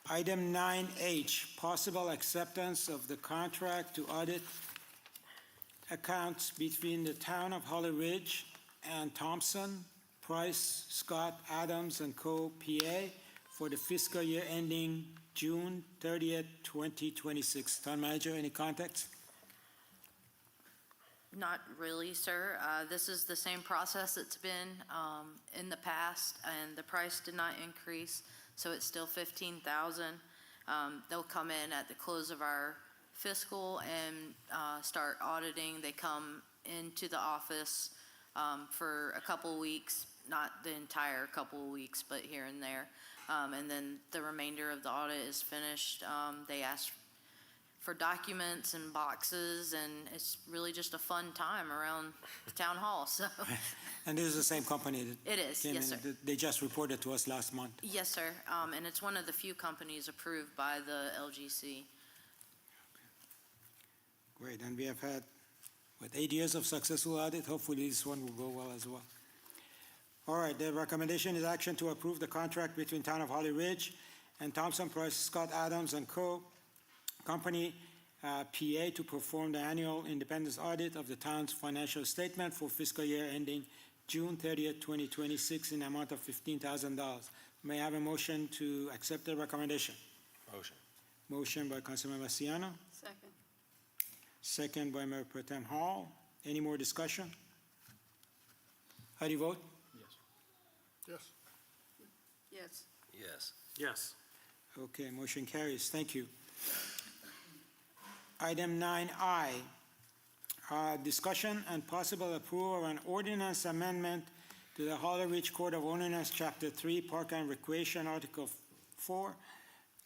item 9H, possible acceptance of the contract to audit accounts between the town of Holly Ridge and Thompson, Price, Scott, Adams, and Co. PA for the fiscal year ending June 30th, 2026. Town Manager, any context? Not really, sir. This is the same process it's been in the past, and the price did not increase, so it's still $15,000. They'll come in at the close of our fiscal and start auditing. They come into the office for a couple weeks, not the entire couple of weeks, but here and there. And then the remainder of the audit is finished. They ask for documents and boxes, and it's really just a fun time around the town hall, so. And this is the same company that It is, came yes, in. sir. They just reported to us last month. Yes, sir, and it's one of the few companies approved by the LGC. Great, and we have had, 8 years of successful audit. Hopefully this one will go well as well. All right, the recommendation is action to approve the contract between Town of Holly Ridge and Thompson Price Scott Adams and Co. Company, PA, to perform the annual independence audit of the town's financial statement for fiscal year ending June 30th, 2026 in the amount of $15,000. May I have a motion to accept the recommendation? Motion. Motion by Councilman Massiano, Second. second by Mayor Pro Tem Hall. Any more discussion? How do you vote? Yes. Yes. Yes. Yes. Yes. Okay, motion carries. Thank you. Item 9I, discussion and possible approval of an ordinance amendment to the Holly Ridge Code of Ordinance, Chapter 3, Park and Recreation, Article 4,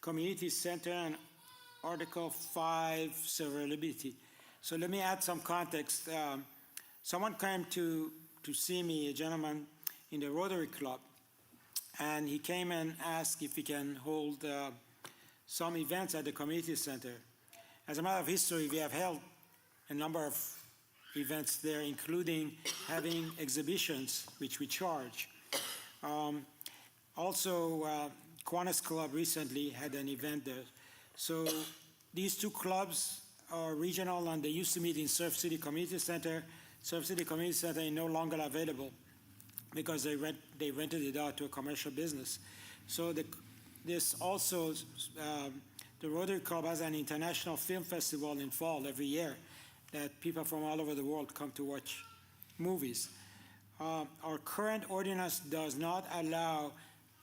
Community Center, and Article 5, Severability. So let me add some context. Someone came to see me, a gentleman in the Rotary Club, and he came and asked if he can hold some events at the community center. As a matter of history, we have held a number of events there, including having exhibitions, which we charge. Also, Kiwanis Club recently had an event there. So these two clubs are regional, and they used to meet in Surf City Community Center. Surf City Community Center is no longer available because they rented it out to a commercial business. So this also, the Rotary Club has an international film festival in fall every year that people from all over the world come to watch movies. Our current ordinance does not allow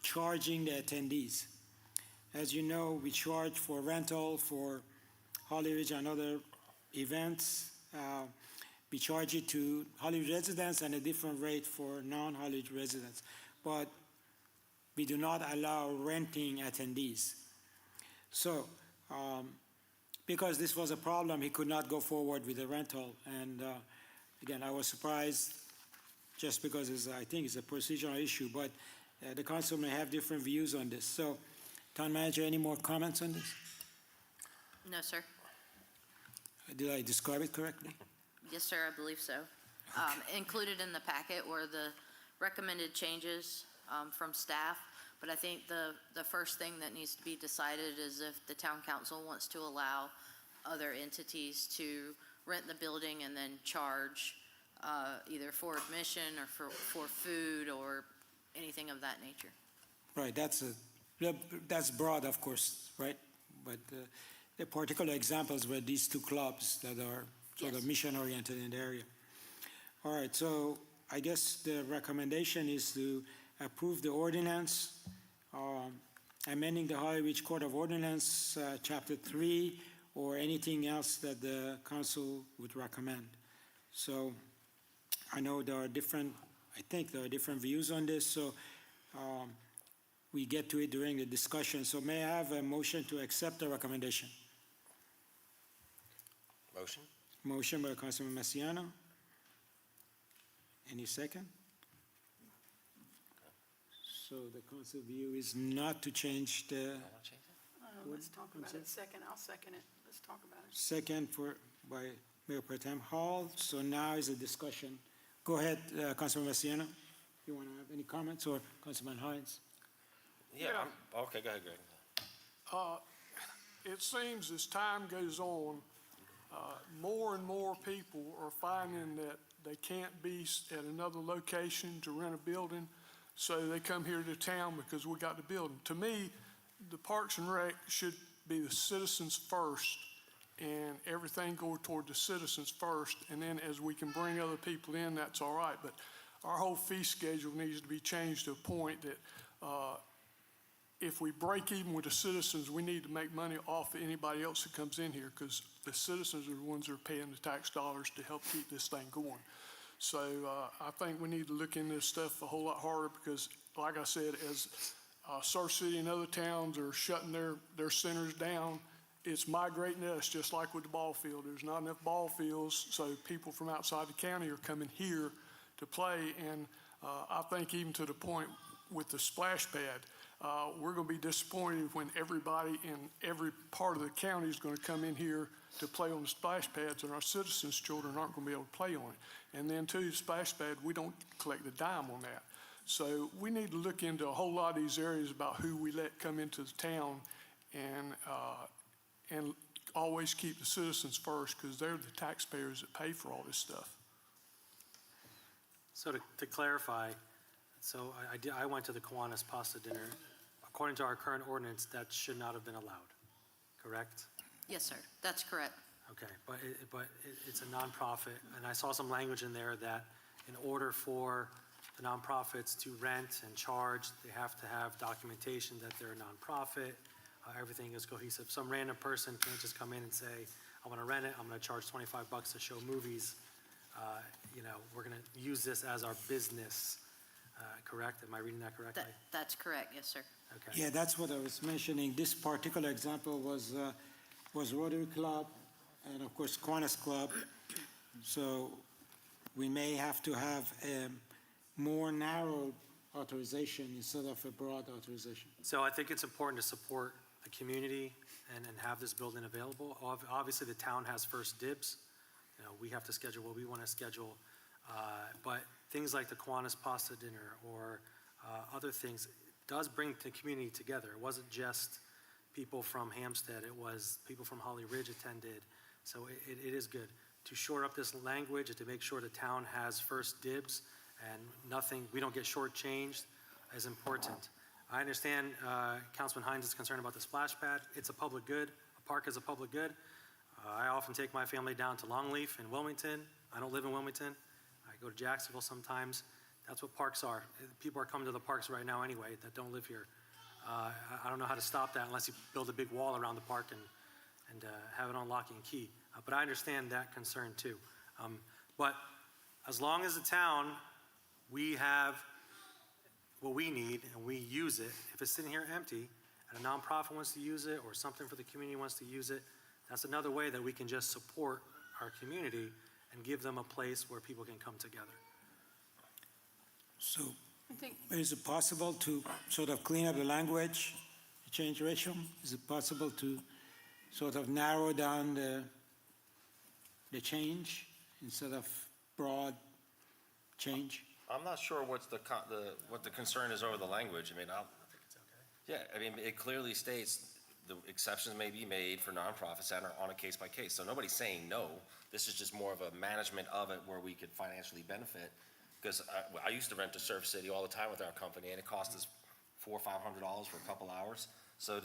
charging the attendees. As you know, we charge for rental for Holly Ridge and other events. We charge it to Holly Ridge residents and a different rate for non-Holly Ridge residents. But we do not allow renting attendees. So, because this was a problem, he could not go forward with the rental. And again, I was surprised just because I think it's a procedural issue, but the council may have different views on this. So, Town Manager, any more comments on this? No, sir. Did I describe it correctly? Yes, sir, I believe so. Included in the packet were the recommended changes from staff, but I think the first thing that needs to be decided is if the town council wants to allow other entities to rent the building and then charge either for admission or for food or anything of that nature. Right, that's broad, of course, right? But the particular examples were these two clubs that are sort of Yes. mission-oriented in the area. All right, so I guess the recommendation is to approve the ordinance, amending the Holly Ridge Code of Ordinance, Chapter 3, or anything else that the council would recommend. So I know I think there are different views on this, so we get to it during the discussion. So may I have a motion to accept the recommendation? Motion? Motion by Councilman Masiano. Any second? So the council view is not to change the Let's talk about it. Second, I'll second it. Let's talk about it. second by Mayor Pro Tem Hall. So now is a discussion. Go ahead, Councilman Masiano. You want to have any comments, or Councilman Hines? Yeah, okay, go ahead, Greg. It seems as time goes on, more and more people are finding that they can't be at another location to rent a building, so they come here to town because we got the building. To me, the Parks and Rec should be the citizens first, and everything go toward the citizens first, and then as we can bring other people in, that's all right. But our whole fee schedule needs to be changed to a point that if we break even with the citizens, we need to make money off of anybody else that comes in here, because the citizens are the ones that are paying the tax dollars to help keep this thing going. So I think we need to look into this stuff a whole lot harder, because like I said, as Surf City and other towns are shutting their centers down, it's migrating to us, just like with the ball field. There's not enough ball fields, so people from outside the county are coming here to play. And I think even to the point with the splash pad, we're going to be disappointed when everybody in every part of the county is going to come in here to play on the splash pads, and our citizens' children aren't going to be able to play on it. And then too, the splash pad, we don't collect a dime on that. So we need to look into a whole lot of these areas about who we let come into the town, and always keep the citizens first, because they're the taxpayers that pay for all this stuff. So to clarify, so I went to the Kiwanis Pasta Dinner. According to our current ordinance, that should not have been allowed, correct? Yes, sir, that's correct. Okay, but it's a nonprofit, and I saw some language in there that in order for the nonprofits to rent and charge, they have to have documentation that they're a nonprofit, everything is cohesive. Some random person can't just come in and say, I want to rent it, I'm going to charge $25 to show movies. We're going to use this as our business, correct? Am I reading that correctly? That's correct, yes, sir. Okay. Yeah, that's what I was mentioning. This particular example was Rotary Club and, of course, Kiwanis Club. So we may have to have a more narrow authorization instead of a broad authorization. So I think it's important to support the community and have this building available. Obviously, the town has first dibs. We have to schedule what we want to schedule. But things like the Kiwanis Pasta Dinner or other things does bring the community together. It wasn't just people from Hampstead. It was people from Holly Ridge attended. So it is good to shore up this language and to make sure the town has first dibs and we don't get shortchanged is important. I understand Councilman Hines is concerned about the splash pad. It's a public good. A park is a public good. I often take my family down to Longleaf in Wilmington. I don't live in Wilmington. I go to Jacksonville sometimes. That's what parks are. People are coming to the parks right now anyway that don't live here. I don't know how to stop that unless you build a big wall around the park and have it on lock and key. But I understand that concern too. But as long as the town, we have what we need and we use it, if it's sitting here empty and a nonprofit wants to use it or something for the community wants to use it, that's another way that we can just support our community and give them a place where people can come together. So I think is it possible to sort of clean up the language, change ratio? Is it possible to sort of narrow down the change instead of broad change? I'm not sure what the concern is over the language. I mean, yeah, I mean, it clearly states the exceptions may be made for nonprofits and are on a case-by-case. So nobody's saying no. This is just more of a management of it where we could financially benefit. Because I used to rent to Surf City all the time with our company, and it cost us $400 or $500 for a couple hours. So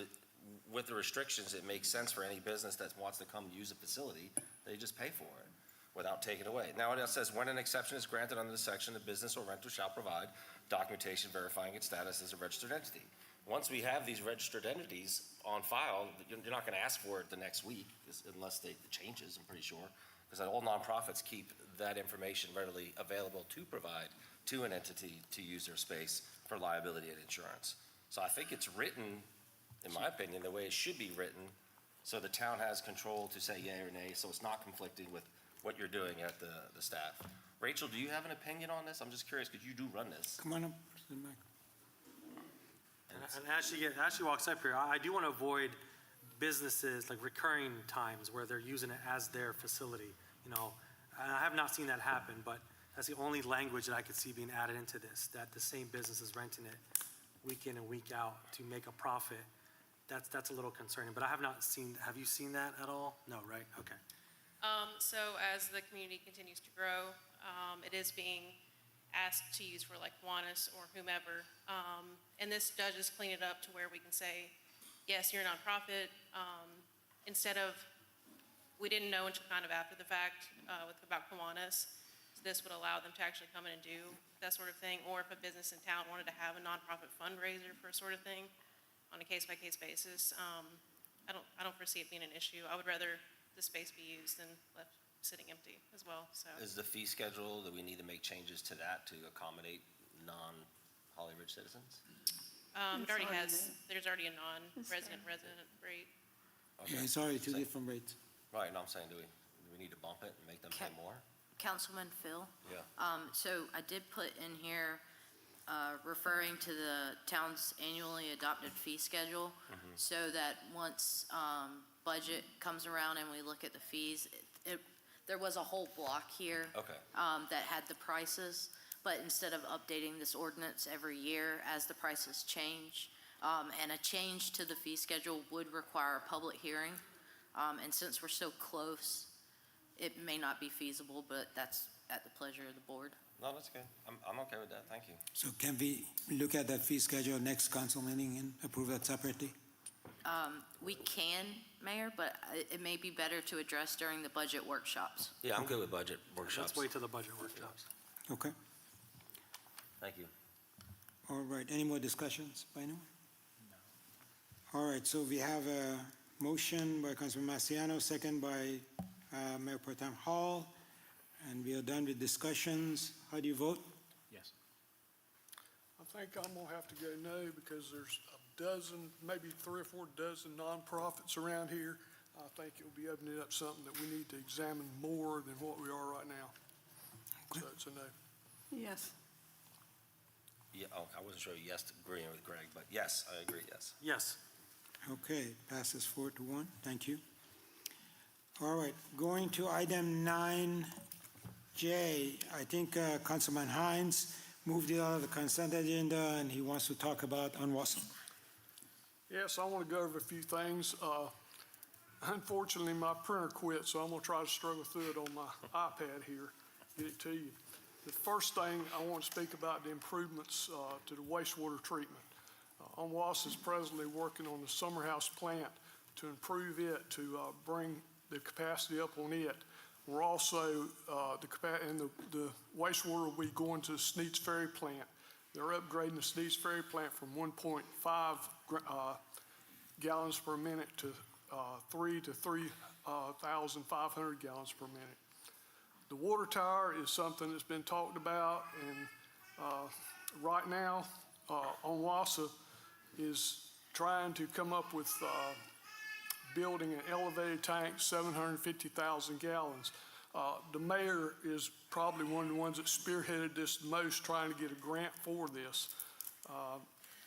with the restrictions, it makes sense for any business that wants to come use a facility, they just pay for it without taking it away. Now it says, when an exception is granted under this section, the business or renter shall provide documentation verifying its status as a registered entity. Once we have these registered entities on file, you're not going to ask for it the next week unless it changes, I'm pretty sure. Because all nonprofits keep that information readily available to provide to an entity to use their space for liability and insurance. So I think it's written, in my opinion, the way it should be written, so the town has control to say yea or nay, so it's not conflicting with what you're doing at the staff. Rachel, do you have an opinion on this? I'm just curious, because you do run this. Come on up to the mic. And as she walks up here, I do want to avoid businesses, like recurring times where they're using it as their facility, you know. And I have not seen that happen, but that's the only language that I could see being added into this, that the same business is renting it week in and week out to make a profit. That's a little concerning, but I have not seen, have you seen that at all? No, right? Okay. So as the community continues to grow, it is being asked to use for like Kiwanis or whomever. And this does just clean it up to where we can say, yes, you're a nonprofit. Instead of, we didn't know until kind of after the fact about Kiwanis. So this would allow them to actually come in and do that sort of thing. Or if a business in town wanted to have a nonprofit fundraiser for a sort of thing on a case-by-case basis, I don't foresee it being an issue. I would rather the space be used than left sitting empty as well, so. Is the fee schedule, do we need to make changes to that to accommodate non-Holly Ridge citizens? It already has, there's already a non-resident rate. Yeah, it's already two different rates. Right, no, I'm saying, do we need to bump it and make them pay more? Councilman Phil? Yeah. So I did put in here, referring to the town's annually adopted fee schedule, so that once budget comes around and we look at the fees, there was a whole block here Okay. that had the prices, but instead of updating this ordinance every year as the prices change, and a change to the fee schedule would require a public hearing, and since we're so close, it may not be feasible, but that's at the pleasure of the board. No, that's good. I'm okay with that, thank you. So can we look at that fee schedule next council meeting and approve that separately? We can, Mayor, but it may be better to address during the budget workshops. Yeah, I'm good with budget workshops. Let's wait till the budget workshops. Okay, Thank you. all right. Any more discussions by anyone? No. All right, so we have a motion by Councilman Marciano, second by Mayor Pro Tem Hall, and we are done with discussions. How do you vote? Yes. I think I'm gonna have to go no, because there's a dozen, maybe 3 or 4 dozen nonprofits around here. I think it'll be opening up something that we need to examine more than what we are right now. So it's a no. Yes. Yeah, oh, I wasn't sure yes, agreeing with Greg, but yes, I agree, yes. Yes. Okay, passes 4-1. Thank you. All right, going to item 9J. I think Councilman Hines moved it out of the consent agenda, and he wants to talk about Unwasam. Yes, I want to go over a few things. Unfortunately, my printer quit, so I'm going to try to struggle through it on my iPad here, get it to you. The first thing I want to speak about the improvements to the wastewater treatment. UNWASA is presently working on the Summer House plant to improve it, to bring the capacity up on it. We're also, the wastewater will be going to the Sneeds Ferry plant. They're upgrading the Sneeds Ferry plant from 1.5 gallons per minute to 3 to 3,500 gallons per minute. The water tower is something that's been talked about, and right now, UNWASA is trying to come up with building an elevated tank, 750,000 gallons. The mayor is probably one of the ones that spearheaded this the most, trying to get a grant for this.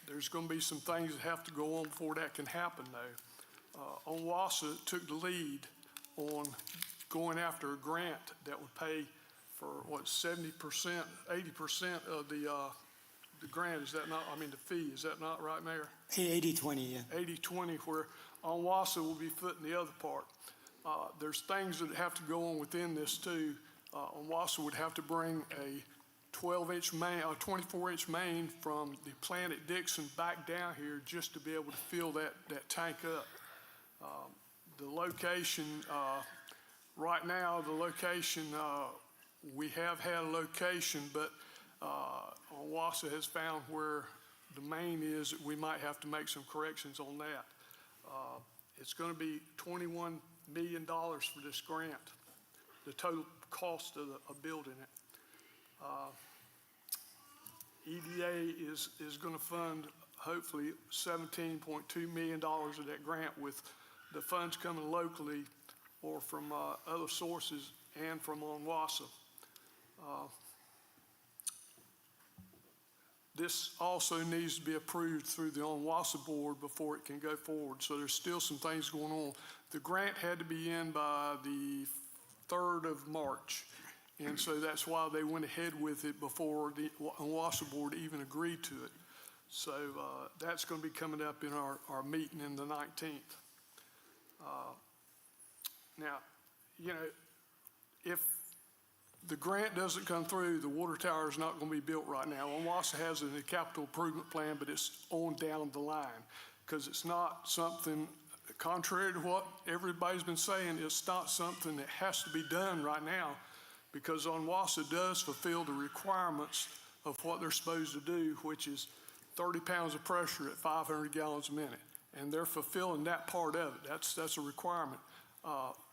There's going to be some things that have to go on before that can happen, though. Onwassa took the lead on going after a grant that would pay for, 70%, 80% of the grant, is that not, the fee, is that not right, Mayor? 80/20, yeah. 80/20, where Onwassa will be footing the other part. There's things that have to go on within this too. Onwassa would have to bring a 12-inch main, a 24-inch main from the plant at Dixon back down here just to be able to fill that tank up. The location, right now, the location, we have had a location, but Onwassa has found where the main is, that we might have to make some corrections on that. It's going to be $21 million for this grant, the total cost of building it. EDA is going to fund hopefully $17.2 million of that grant, with the funds coming locally or from other sources and from Onwassa. This also needs to be approved through the Onwassa board before it can go forward. So there's still some things going on. The grant had to be in by the 3rd of March. And so that's why they went ahead with it before the Onwassa board even agreed to it. So that's going to be coming up in our meeting in the 19th. Now, if the grant doesn't come through, the water tower is not going to be built right now. Onwassa has a capital improvement plan, but it's on down the line, because it's not something, contrary to what everybody's been saying, it's not something that has to be done right now, because Onwassa does fulfill the requirements of what they're supposed to do, which is 30 pounds of pressure at 500 gallons a minute. And they're fulfilling that part of it. That's a requirement.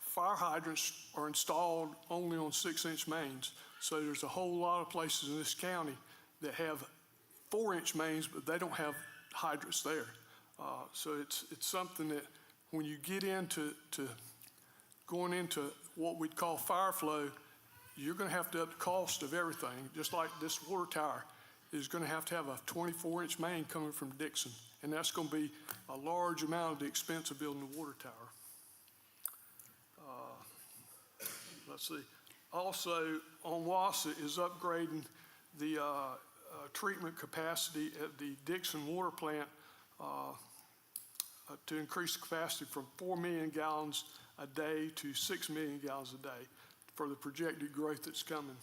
Fire hydrants are installed only on 6-inch mains. So there's a whole lot of places in this county that have 4-inch mains, but they don't have hydrants there. So it's something that when you get into going into what we'd call fire flow, you're going to have to up the cost of everything. Just like this water tower is going to have a 24-inch main coming from Dixon. And that's going to be a large amount of the expense of building the water tower. Let's see. Also, Onwassa is upgrading the treatment capacity at the Dixon water plant to increase the capacity from 4 million gallons a day to 6 million gallons a day for the projected growth that's coming.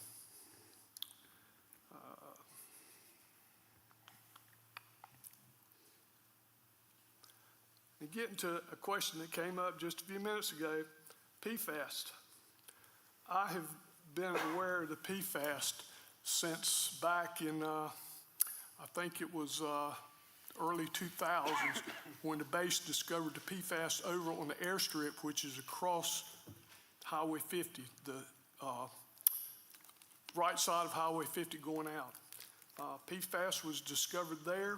And getting to a question that came up just a few minutes ago, PFAS. I have been aware of the PFAS since back in, I think it was early 2000s, when the base discovered the PFAS over on the airstrip, which is across Highway 50, the right side of Highway 50 going out. PFAS was discovered there,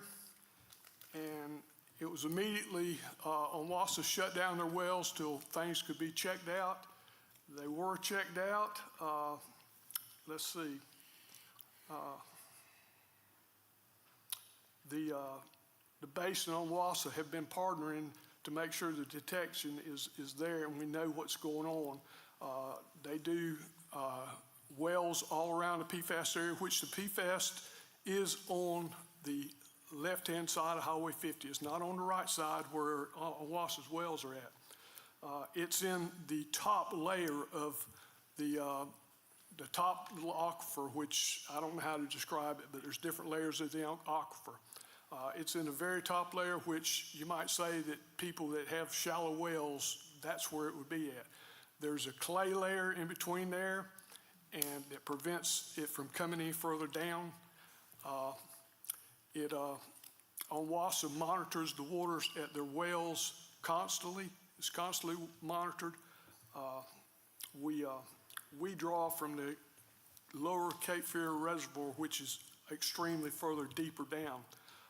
and it was immediately, Onwassa shut down their wells till things could be checked out. They were checked out. Let's see. The base and Onwassa have been partnering to make sure the detection is there and we know what's going on. They do wells all around the PFAS area, which the PFAS is on the left-hand side of Highway 50. It's not on the right side where Onwassa's wells are at. It's in the top layer of the top little aquifer, which I don't know how to describe it, but there's different layers of the aquifer. It's in the very top layer, which you might say that people that have shallow wells, that's where it would be at. There's a clay layer in between there, and it prevents it from coming any further down. Onwassa monitors the waters at their wells constantly. It's constantly monitored. We draw from the lower Cape Fear Reservoir, which is extremely further deeper down.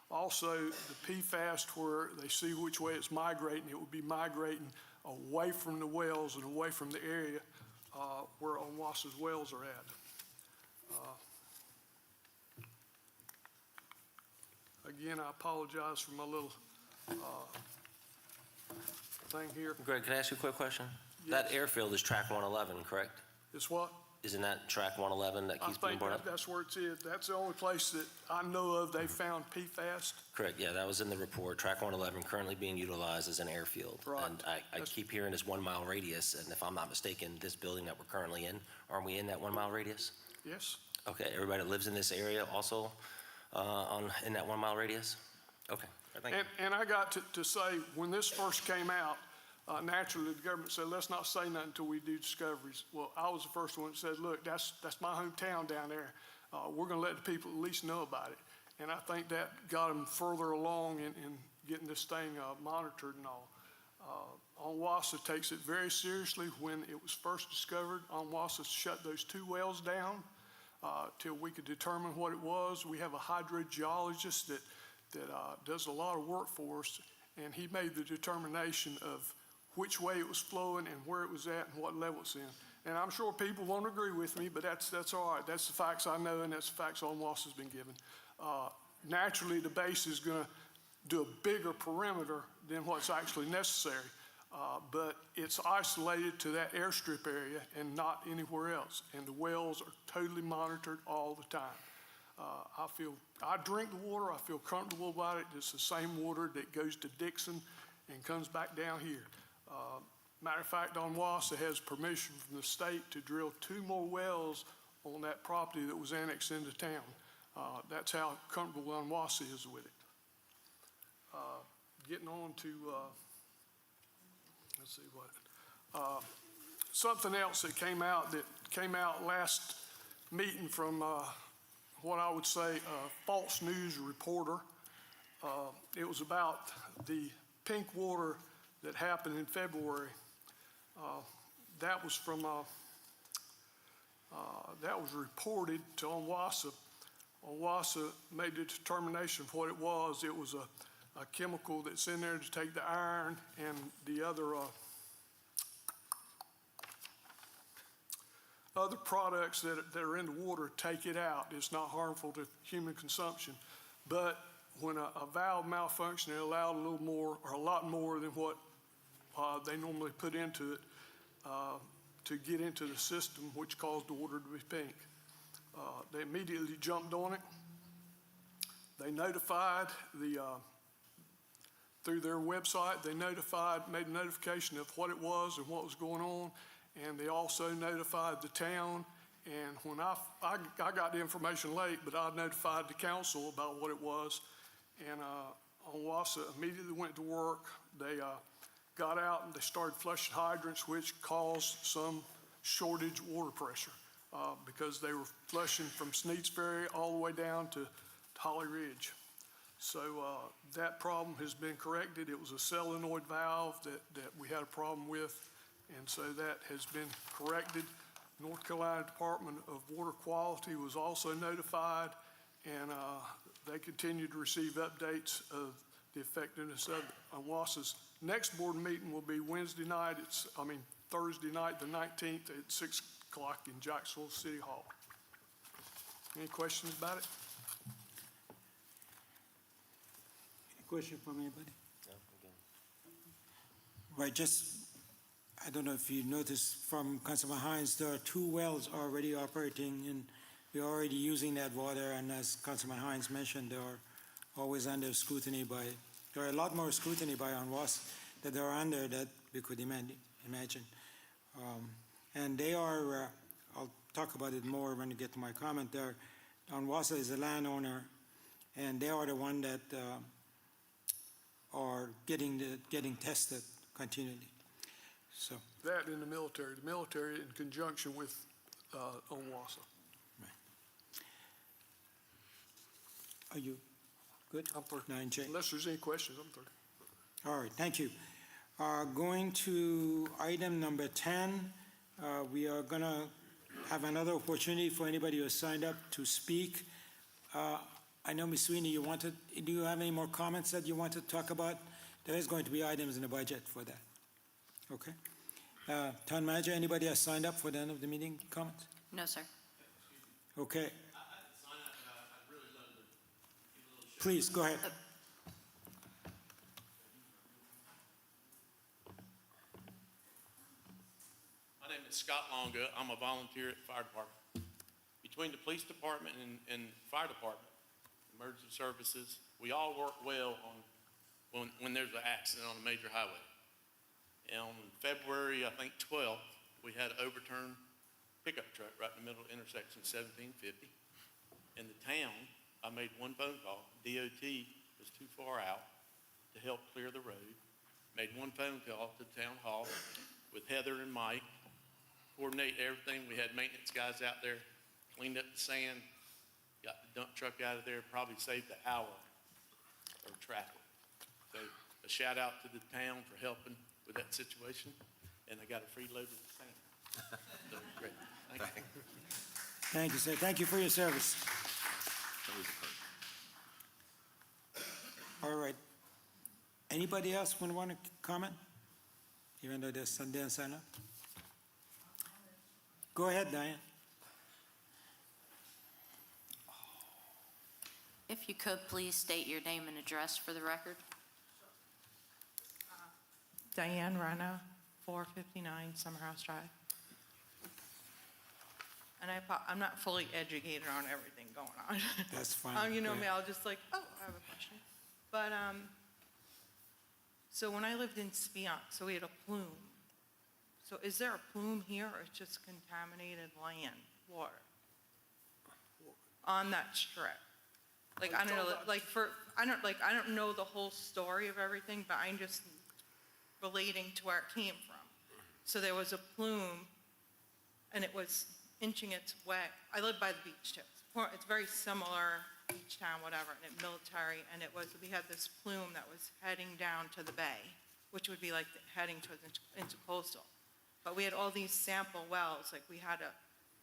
Also, the PFAS, where they see which way it's migrating, it will be migrating away from the wells and away from the area where Onwassa's wells are at. Again, I apologize for my little thing here. Greg, can I ask you a quick question? That Yes. airfield is track 111, correct? It's what? Isn't that track 111 that I keeps being think brought up? that's where it's at. That's the only place that I know of they found PFAS. Correct, yeah, that was in the report. Track 111 currently being utilized as an airfield. Right. And I keep hearing this 1 mile radius, and if I'm not mistaken, this building that we're currently in, aren't we in that 1 mile radius? Yes. Okay, everybody that lives in this area also in that 1 mile radius? Okay, thank you. And I got to say, when this first came out, naturally, the government said, let's not say nothing until we do discoveries. Well, I was the first one that said, look, that's my hometown down there. We're going to let the people at least know about it. And I think that got them further along in getting this thing monitored and all. ONWASA takes it very seriously. When it was first discovered, ONWASA shut those 2 wells down till we could determine what it was. We have a hydrogeologist that does a lot of work for us, and he made the determination of which way it was flowing and where it was at and what level it's in. And I'm sure people won't agree with me, but that's all right. That's the facts I know, and that's the facts ONWASA's been given. Naturally, the base is going to do a bigger perimeter than what's actually necessary, but it's isolated to that airstrip area and not anywhere else. And the wells are totally monitored all the time. I drink the water. I feel comfortable about it. It's the same water that goes to Dixon and comes back down here. Matter of fact, ONWASA has permission from the state to drill 2 more wells on that property that was annexed into town. That's how comfortable ONWASA is with it. Getting on to, let's see what, something else that came out last meeting from what I would say a false news reporter. It was about the pink water that happened in February. That was from that was reported to ONWASA. ONWASA made the determination of what it was. It was a chemical that's in there to take the iron and the other products that are in the water, take it out. It's not harmful to human consumption. But when a valve malfunctioned, it allowed a little more or a lot more than what they normally put into it to get into the system, which caused the water to be pink. They immediately jumped on it. They notified through their website, they made a notification of what it was and what was going on, and they also notified the town. And when I got the information late, but I notified the council about what it was, and ONWASA immediately went to work. They got out and they started flushing hydrants, which caused some shortage water pressure because they were flushing from Sneads Ferry all the way down to Holly Ridge. So that problem has been corrected. It was a solenoid valve that we had a problem with, and so that has been corrected. North Carolina Department of Water Quality was also notified, and they continue to receive updates of the effectiveness of ONWASA's next board meeting will be Thursday night, the 19th at 6 o'clock in Jacksonville City Hall. Any questions about it? Any question from anybody? No, again. Right, I don't know if you noticed from Councilman Hines, there are 2 wells already operating, and we're already using that water, and as Councilman Hines mentioned, they are always under scrutiny there are a lot more scrutiny by ONWASA that they are under that we could imagine. And they are, I'll talk about it more when you get to my comment there. ONWASA is a landowner, and they are the one that are getting tested continually. So. That in the military in conjunction with ONWASA. Right. Are you good? I'm through. 9J. Unless there's any questions, I'm through. All right, thank you. Going to item number 10, we are going to have another opportunity for anybody who has signed up to speak. I know, Ms. Sweeney, do you have any more comments that you want to talk about? There is going to be items in the budget for that. Okay. Town Manager, anybody has signed up for the end of the meeting comments? No, sir. Okay. Please, go ahead. is Scott Longa. I'm a volunteer at the fire department. Between the police department and fire department, emergency services, we all work well when there's an accident on a major highway. And on February, I think 12th, we had an overturned pickup truck right in the middle of intersection 1750. In the town, I made one phone call. DOT was too far out to help clear the road. Made one phone call to the town hall with Heather and Mike, coordinate everything. We had maintenance guys out there, cleaned up the sand, got the dump truck out of there, probably saved an hour of traffic. So a shout out to the town for helping with that situation, and I got a free load of sand. So, great. Thank you. Thank you, sir. Thank you for your service. All right. Anybody else want to comment? Even though there's Sundance Center? Go ahead, Diane. If you could, please state your name and address for the record. Diane Rana, 459 Summerhouse Drive. And I'm not fully educated on everything going on. That's fine. You know Go me, ahead. I'll just like, oh, I have a question. But, so when I lived in Spionk, so we had a plume. So is there a plume here or it's just contaminated land, water? On that strip? Like, I don't know, I don't know the whole story of everything, but I'm just relating to where it came from. So there was a plume and it was inching its way. I live by the beach too. It's very similar, beach town, whatever, and it military, and we had this plume that was heading down to the bay, which would be like heading into coastal. But we had all these sample wells, like we had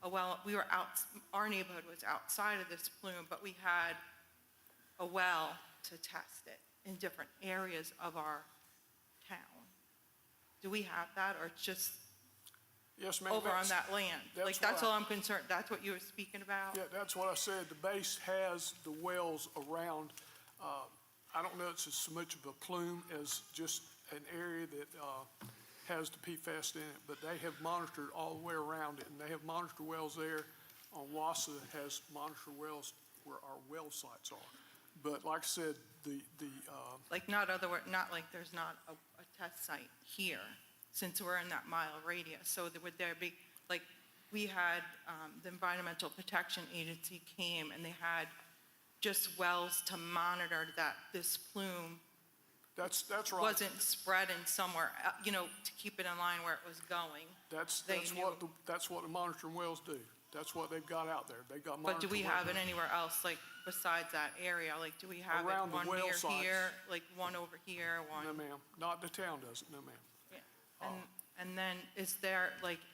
a well, our neighborhood was outside of this plume, but we had a well to test it in different areas of our town. Do we have that, or it's just Yes, ma'am. over on that land? Like, that's what all I'm concerned, that's what you were speaking about? Yeah, that's what I said. The base has the wells around. I don't know it's so much of a plume as just an area that has the PFAS in it, but they have monitored all the way around it, and they have monitor wells there. On Wassa has monitor wells where our well sites are. But like I said, Like, not like there's not a test site here, since we're in that mile radius. So would there be, like, we had, the Environmental Protection Agency came and they had just wells to monitor that this plume that's right. wasn't spreading somewhere, to keep it in line where it was going. That's what the monitoring wells do. That's what they've got out there. They got But do we monitoring have wells. it anywhere else, like, besides that area? Like, do we have Around it the one well near sites. here, like one over here, one? No, ma'am. Not the town does it. No, ma'am. Yeah. And then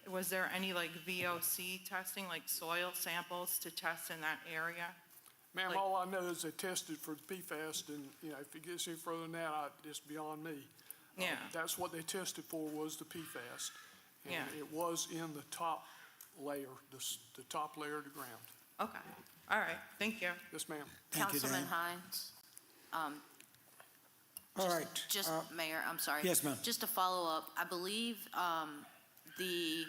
was there any like VOC testing, like soil samples to test in that area? Ma'am, Like- all I know is they tested for the PFAS, and, if it gets any further than that, it's beyond me. Yeah. That's what they tested for, was the PFAS. And Yeah. it was in the top layer, the top layer of the ground. Okay, all right, thank you. Yes, ma'am. Thank you, Councilman Diane. Hines? All right. Just, Mayor, I'm sorry. yes, ma'am. Just to follow up, I believe the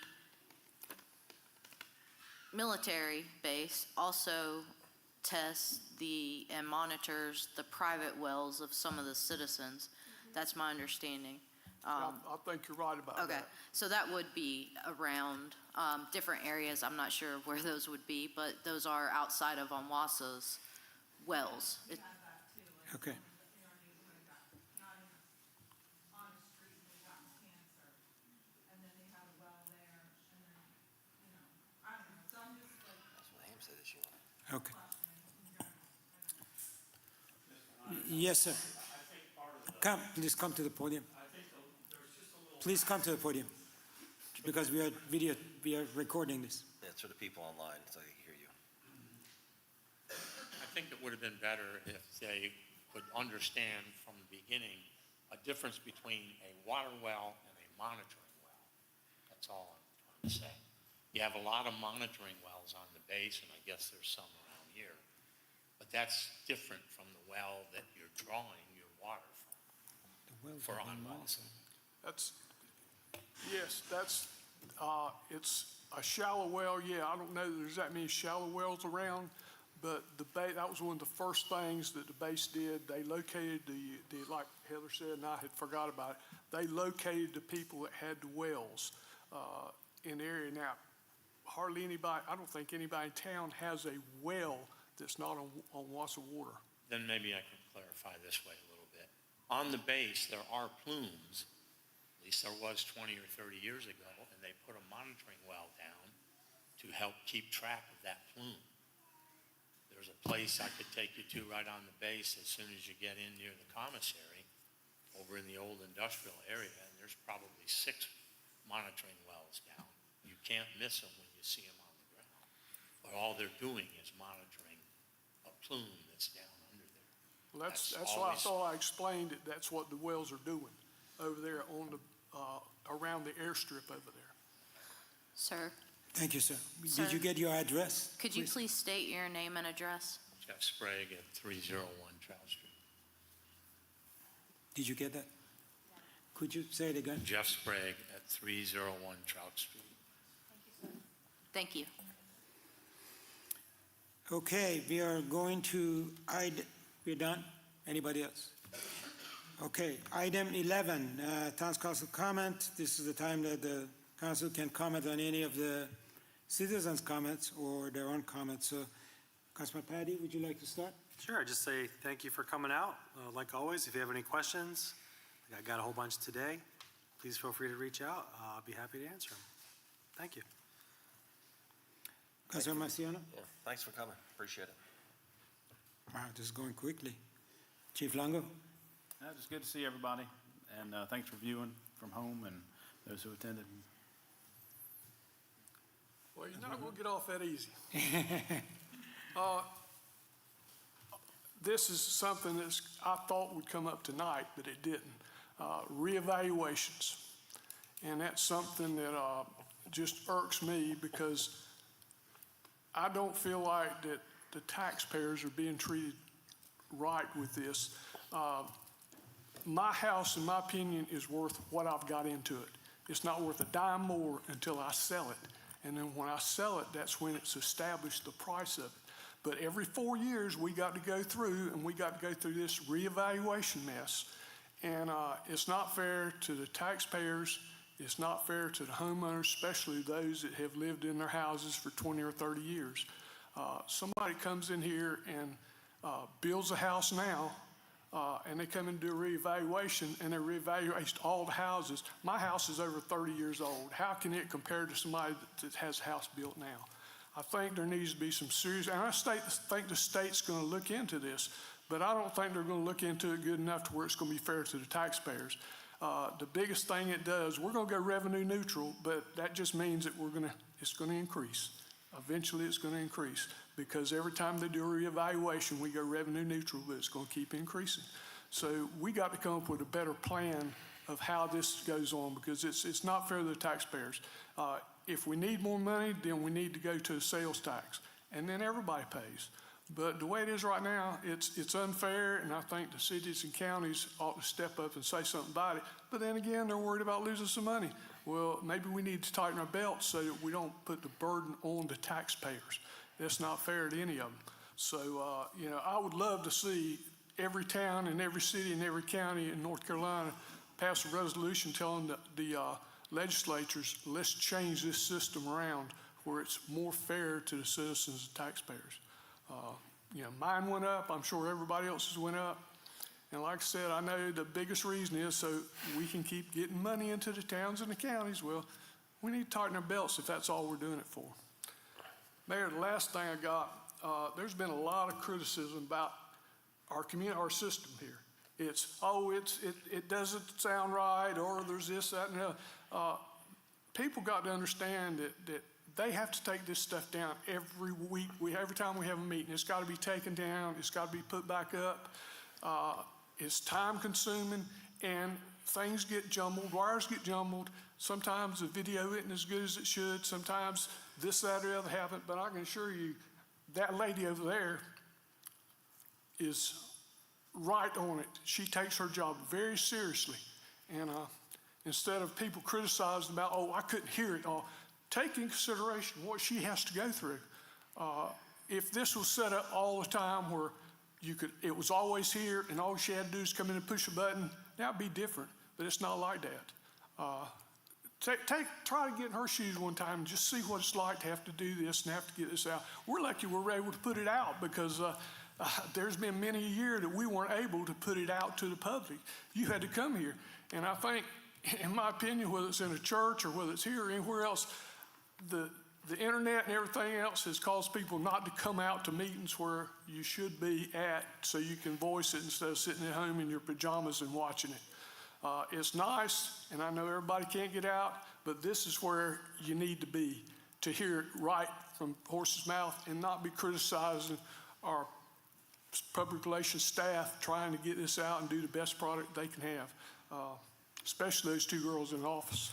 military base also tests and monitors the private wells of some of the citizens. That's my understanding. I think you're right about that. Okay, so that would be around different areas. I'm not sure where those would be, but those are outside of Onwasa's wells. Okay. Okay. Yes, sir. Please come to the podium. Please come to the podium, because we are recording this. That's for the people online, so they can hear you. I think it would have been better if they could understand from the beginning a difference between a water well and a monitoring well. That's all I'm trying to say. You have a lot of monitoring wells on the base, and I guess there's some around here. But that's different from the well that you're drawing your water from. For on wells. Yes, that's It's a shallow well, yeah, I don't know that there's that many shallow wells around, but that was one of the first things that the base did. They located like Heather said, and I had forgot about it, they located the people that had the wells in the area. Now, hardly anybody, I don't think anybody in town has a well that's not on Wassa water. Then maybe I can clarify this way a little bit. On the base, there are plumes, at least there was 20 or 30 years ago, and they put a monitoring well down to help keep track of that plume. There's a place I could take you to right on the base as soon as you get in near the commissary, over in the old industrial area, and there's probably 6 monitoring wells down. You can't miss them when you see them on the ground. But all they're doing is monitoring a plume that's down under there. Well, that's That's why I always- thought I explained it. That's what the wells are doing over there on the, around the airstrip over there. Sir, Thank you, sir. Sir. Did you get your address? could you please state your name and address? Jeff Sprague at 301 Trout Street. Did you get that? Could you say it again? Jeff Sprague at 301 Trout Street. Thank you. Okay, we are going to, we're done? Anybody else? Okay, item 11, Town's Council comment. This is the time that the council can comment on any of the citizens' comments or their own comments. So, Councilman Patty, would you like to start? Sure, I just say thank you for coming out. Like always, if you have any questions, I got a whole bunch today, please feel free to reach out. I'll be happy to answer them. Thank you. Councilman Marciano? Yeah, thanks for coming. Appreciate it. Wow, this is going quickly. Chief Longo? Just good to see everybody, and thanks for viewing from home and those who attended. Well, you're not going to get off that easy. This is something that I thought would come up tonight, but it didn't. Reevaluations. And that's something that just irks me because I don't feel like that the taxpayers are being treated right with this. My house, in my opinion, is worth what I've got into it. It's not worth a dime more until I sell it. And then when I sell it, that's when it's established the price of it. But every 4 years, we got to go through, and we got to go through this reevaluation mess. And it's not fair to the taxpayers. It's not fair to the homeowners, especially those that have lived in their houses for 20 or 30 years. Somebody comes in here and builds a house now, and they come and do a reevaluation, and they reevaluate all the houses. My house is over 30 years old. How can it compare to somebody that has a house built now? I think there needs to be some serious, and I think the state's going to look into this, but I don't think they're going to look into it good enough to where it's going to be fair to the taxpayers. The biggest thing it does, we're going to go revenue neutral, but that just means that it's going to increase. Eventually, it's going to increase because every time they do a reevaluation, we go revenue neutral, but it's going to keep increasing. So we got to come up with a better plan of how this goes on because it's not fair to the taxpayers. If we need more money, then we need to go to a sales tax, and then everybody pays. But the way it is right now, it's unfair, and I think the cities and counties ought to step up and say something about it. But then again, they're worried about losing some money. Well, maybe we need to tighten our belts so that we don't put the burden on the taxpayers. That's not fair to any of them. So, I would love to see every town and every city and every county in North Carolina pass a resolution telling the legislatures, let's change this system around where it's more fair to the citizens and taxpayers. Mine went up. I'm sure everybody else's went up. And like I said, I know the biggest reason is so we can keep getting money into the towns and the counties. Well, we need to tighten our belts if that's all we're doing it for. Mayor, the last thing I got, there's been a lot of criticism about our community, our system here. It doesn't sound right, or there's this, that, and the other. People got to understand that they have to take this stuff down every week. Every time we have a meeting, it's got to be taken down. It's got to be put back up. It's time consuming, and things get jumbled. Wires get jumbled. Sometimes the video isn't as good as it should. Sometimes this, that, or the other happens. But I can assure you, that lady over there is right on it. She takes her job very seriously. And instead of people criticizing about, oh, I couldn't hear it, or take in consideration what she has to go through. If this was set up all the time where it was always here and all she had to do is come in and push a button, that'd be different, but it's not like that. Try to get in her shoes one time and just see what it's like to have to do this and have to get this out. We're lucky we're able to put it out because there's been many a year that we weren't able to put it out to the public. You had to come here. And I think, in my opinion, whether it's in a church or whether it's here or anywhere else, the internet and everything else has caused people not to come out to meetings where you should be at so you can voice it instead of sitting at home in your pajamas and watching it. It's nice, and I know everybody can't get out, but this is where you need to be to hear it right from the horse's mouth and not be criticizing our public relations staff trying to get this out and do the best product they can have, especially those two girls in the office.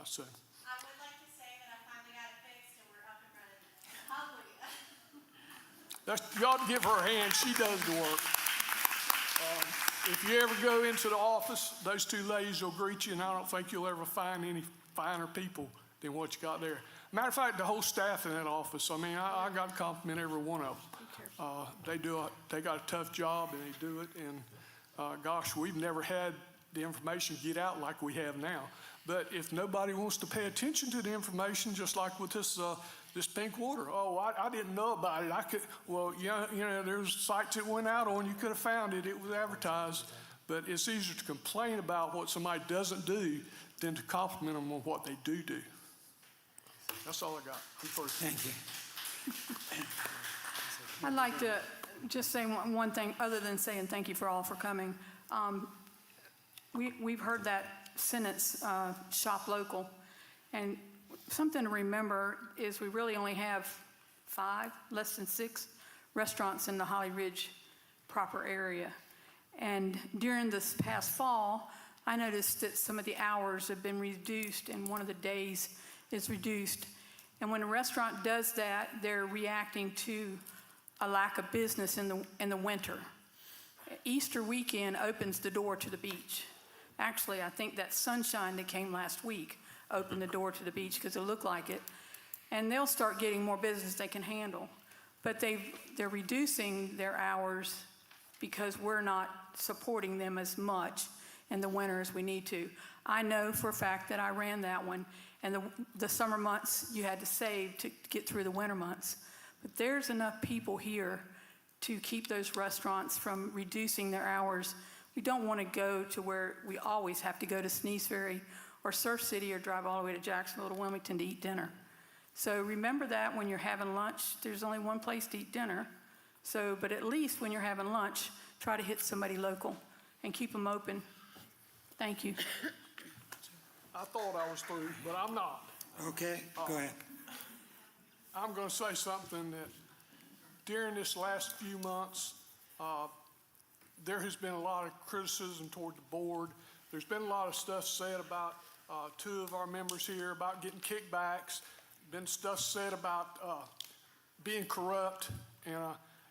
So. I would like to say that I finally got it fixed and we're up and running. Hallelujah. You ought to give her a hand. She does the work. If you ever go into the office, those two ladies will greet you, and I don't think you'll ever find any finer people than what you got there. Matter of fact, the whole staff in that office, I mean, I got to compliment every one of them. They got a tough job, and they do it. And gosh, we've never had the information get out like we have now. But if nobody wants to pay attention to the information, just like with this pink water, I didn't know about it. There's sites that went out on. You could have found it. It was advertised. But it's easier to complain about what somebody doesn't do than to compliment them on what they do. That's all I got. Thank you. I'd like to just say one thing, other than saying thank you for all for coming. We've heard that sentence, shop local, and something to remember is we really only have less than 6 restaurants in the Holly Ridge proper area. And during this past fall, I noticed that some of the hours have been reduced and one of the days is reduced. And when a restaurant does that, they're reacting to a lack of business in the winter. Easter weekend opens the door to the beach. Actually, I think that sunshine that came last week opened the door to the beach because it looked like it. And they'll start getting more business they can handle. But they're reducing their hours because we're not supporting them as much in the winter as we need to. I know for a fact that I ran that one, and the summer months you had to save to get through the winter months. But there's enough people here to keep those restaurants from reducing their hours. We don't want to go to where we always have to go to Sneeze Ferry or Surf City or drive all the way to Jacksonville to Wilmington to eat dinner. So remember that when you're having lunch, there's only one place to eat dinner. But at least when you're having lunch, try to hit somebody local and keep them open. Thank you. I thought I was through, but I'm not. Okay, go ahead. I'm going to say something that during this last few months, there has been a lot of criticism toward the board. There's been a lot of stuff said about 2 of our members here about getting kickbacks. Been stuff said about being corrupt, and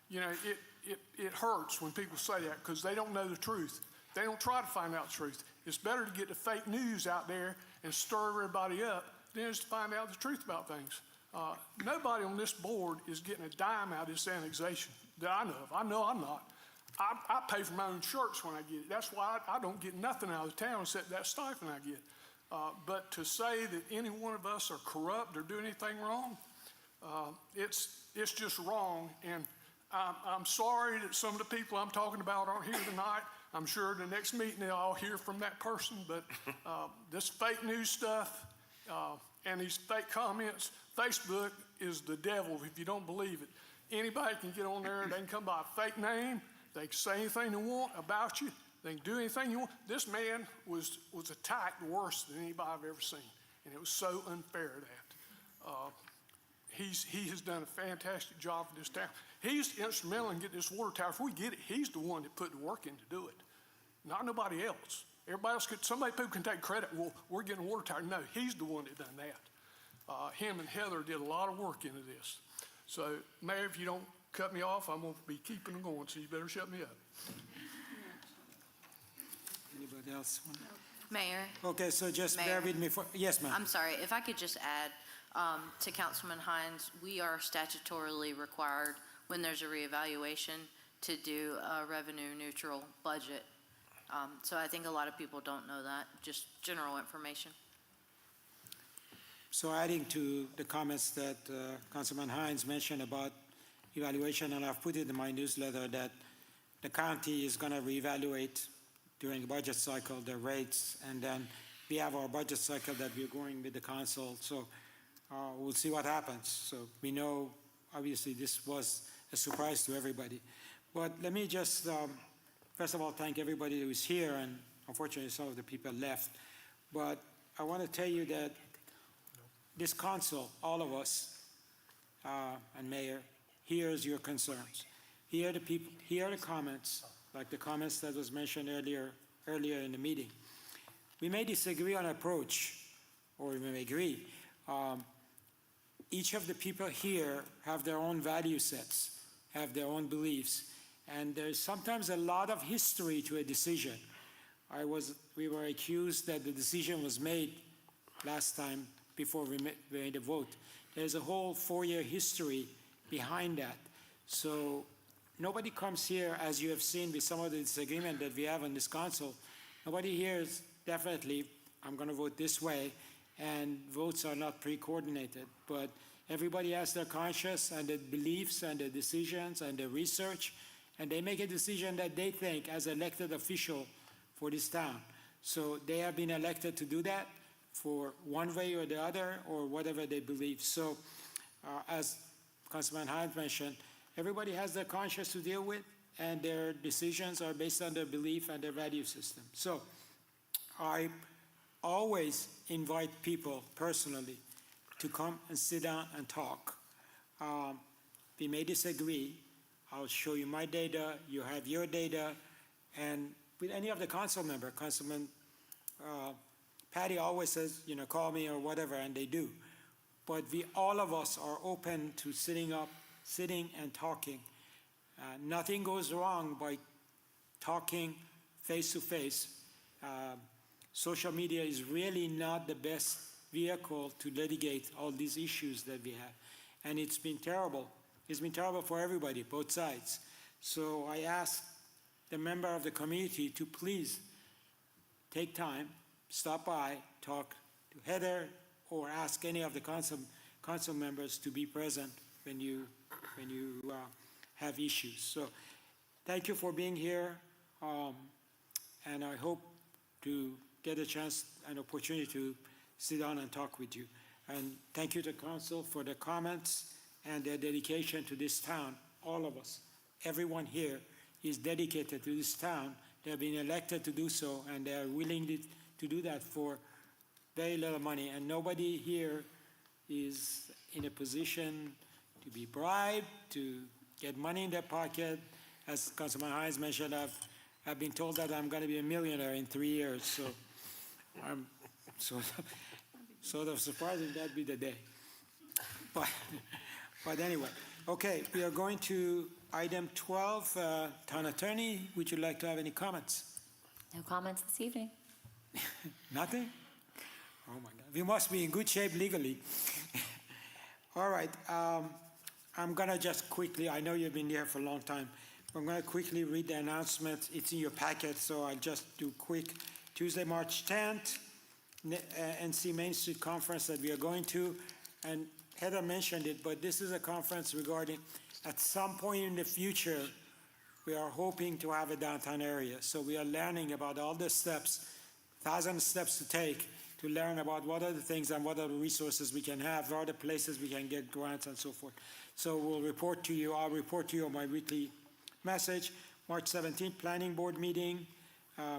it hurts when people say that because they don't know the truth. They don't try to find out the truth. It's better to get the fake news out there and stir everybody up than it is to find out the truth about things. Nobody on this board is getting a dime out of this annexation that I know of. I know I'm not. I pay for my own shirts when I get it. That's why I don't get nothing out of the town except that stipend I get. But to say that any one of us are corrupt or do anything wrong, it's just wrong. And I'm sorry that some of the people I'm talking about aren't here tonight. I'm sure the next meeting they'll all hear from that person. But this fake news stuff and these fake comments, Facebook is the devil if you don't believe it. Anybody can get on there. They can come by a fake name. They can say anything they want about you. They can do anything you want. This man was attacked worse than anybody I've ever seen, and it was so unfair that. He has done a fantastic job for this town. He's instrumental in getting this water tower. If we get it, he's the one that put the work in to do it, not nobody else. Everybody else people can take credit. Well, we're getting a water tower. No, he's the one that done that. Him and Heather did a lot of work into this. So, Mayor, if you don't cut me off, I'm going to be keeping them going, so you better shut me up. Anybody else? Mayor, Okay, so just bear Mayor. with me for, yes, ma'am. I'm sorry, if I could just add to Councilman Hines, we are statutorily required when there's a reevaluation to do a revenue neutral budget. So I think a lot of people don't know that, just general information. So adding to the comments that Councilman Hines mentioned about evaluation, and I've put it in my newsletter that the county is going to reevaluate during the budget cycle the rates, and then we have our budget cycle that we're going with the council. So we'll see what happens. So we know, obviously, this was a surprise to everybody. But let me just, first of all, thank everybody who's here, and unfortunately, some of the people left. But I want to tell you that this council, all of us, and Mayor, hears your concerns. Hear the people, hear the comments, like the comments that was mentioned earlier in the meeting. We may disagree on approach, or we may agree. Each of the people here have their own value sets, have their own beliefs, and there's sometimes a lot of history to a decision. We were accused that the decision was made last time before we made a vote. There's a whole 4-year history behind that. So nobody comes here, as you have seen with some of the disagreement that we have on this council, nobody here is definitely, I'm going to vote this way, and votes are not pre-coordinated. But everybody has their conscience and their beliefs and their decisions and their research, and they make a decision that they think as elected official for this town. So they have been elected to do that for one way or the other, or whatever they believe. So as Councilman Hines mentioned, everybody has their conscience to deal with, and their decisions are based on their belief and their value system. So I always invite people personally to come and sit down and talk. We may disagree. I'll show you my data, you have your data, and with any of the council member, Councilman Patty always says, call me or whatever, and they do. But all of us are open to sitting and talking. Nothing goes wrong by talking face to face. Social media is really not the best vehicle to litigate all these issues that we have. And it's been terrible. It's been terrible for everybody, both sides. So I ask the member of the community to please take time, stop by, talk to Heather, or ask any of the council members to be present when you have issues. So thank you for being here, and I hope to get a chance, an opportunity to sit down and talk with you. And thank you to council for the comments and their dedication to this town. All of us, everyone here is dedicated to this town. They have been elected to do so, and they are willing to do that for very little money. And nobody here is in a position to be bribed, to get money in their pocket. As Councilman Hines mentioned, I've been told that I'm going to be a millionaire in 3 years. So I'm sort of surprising that be the day. But anyway, okay, we are going to item 12. Town Attorney, would you like to have any comments? No comments this evening. Nothing? Oh my God, we must be in good shape legally. All right, I'm gonna just quickly, I know you've been here for a long time, I'm gonna quickly read the announcement. It's in your packet, so I'll just do quick. Tuesday, March 10th, NC Main Street Conference that we are going to, and Heather mentioned it, but this is a conference regarding, at some point in the future, we are hoping to have a downtown area. So we are learning about all the steps, 1,000 steps to take to learn about what are the things and what are the resources we can have, what are the places we can get grants and so forth. So we'll report to you, I'll report to you on my weekly message. March 17th, Planning Board meeting.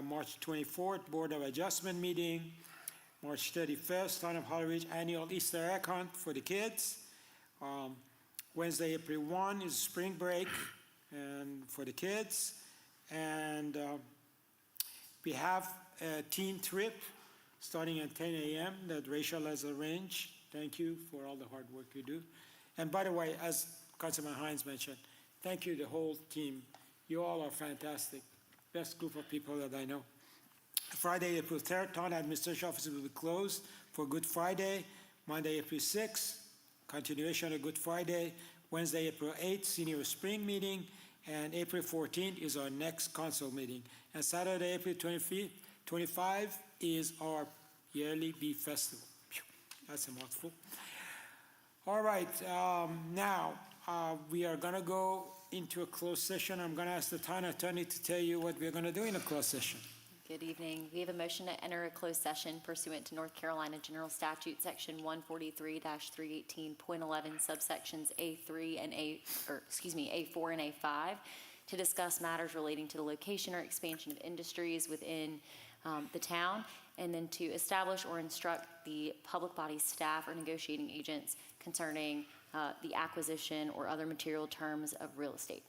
March 24th, Board of Adjustment meeting. March 31st, Town of Holly Ridge annual Easter egg hunt for the kids. Wednesday, April 1 is spring break and for the kids. And we have a teen trip starting at 10 a.m. that Rachel has arranged. Thank you for all the hard work you do. And by the way, as Councilman Hines mentioned, thank you, the whole team. You all are fantastic. Best group of people that I know. Friday, April 3rd, Town Administration Office will be closed for Good Friday. Monday, April 6th, continuation of Good Friday. Wednesday, April 8th, Senior Spring Meeting. And April 14th is our next council meeting. And Saturday, April 25 is our yearly Bee Festival. Phew, that's a mouthful. All right, now we are going to go into a closed session. I'm going to ask the town attorney to tell you what we're going to do in a closed session. Good evening. We have a motion to enter a closed session pursuant to North Carolina General Statute, Section 143-318.11, subsections A4 and A5, to discuss matters relating to the location or expansion of industries within the town, and then to establish or instruct the public body staff or negotiating agents concerning the acquisition or other material terms of real estate.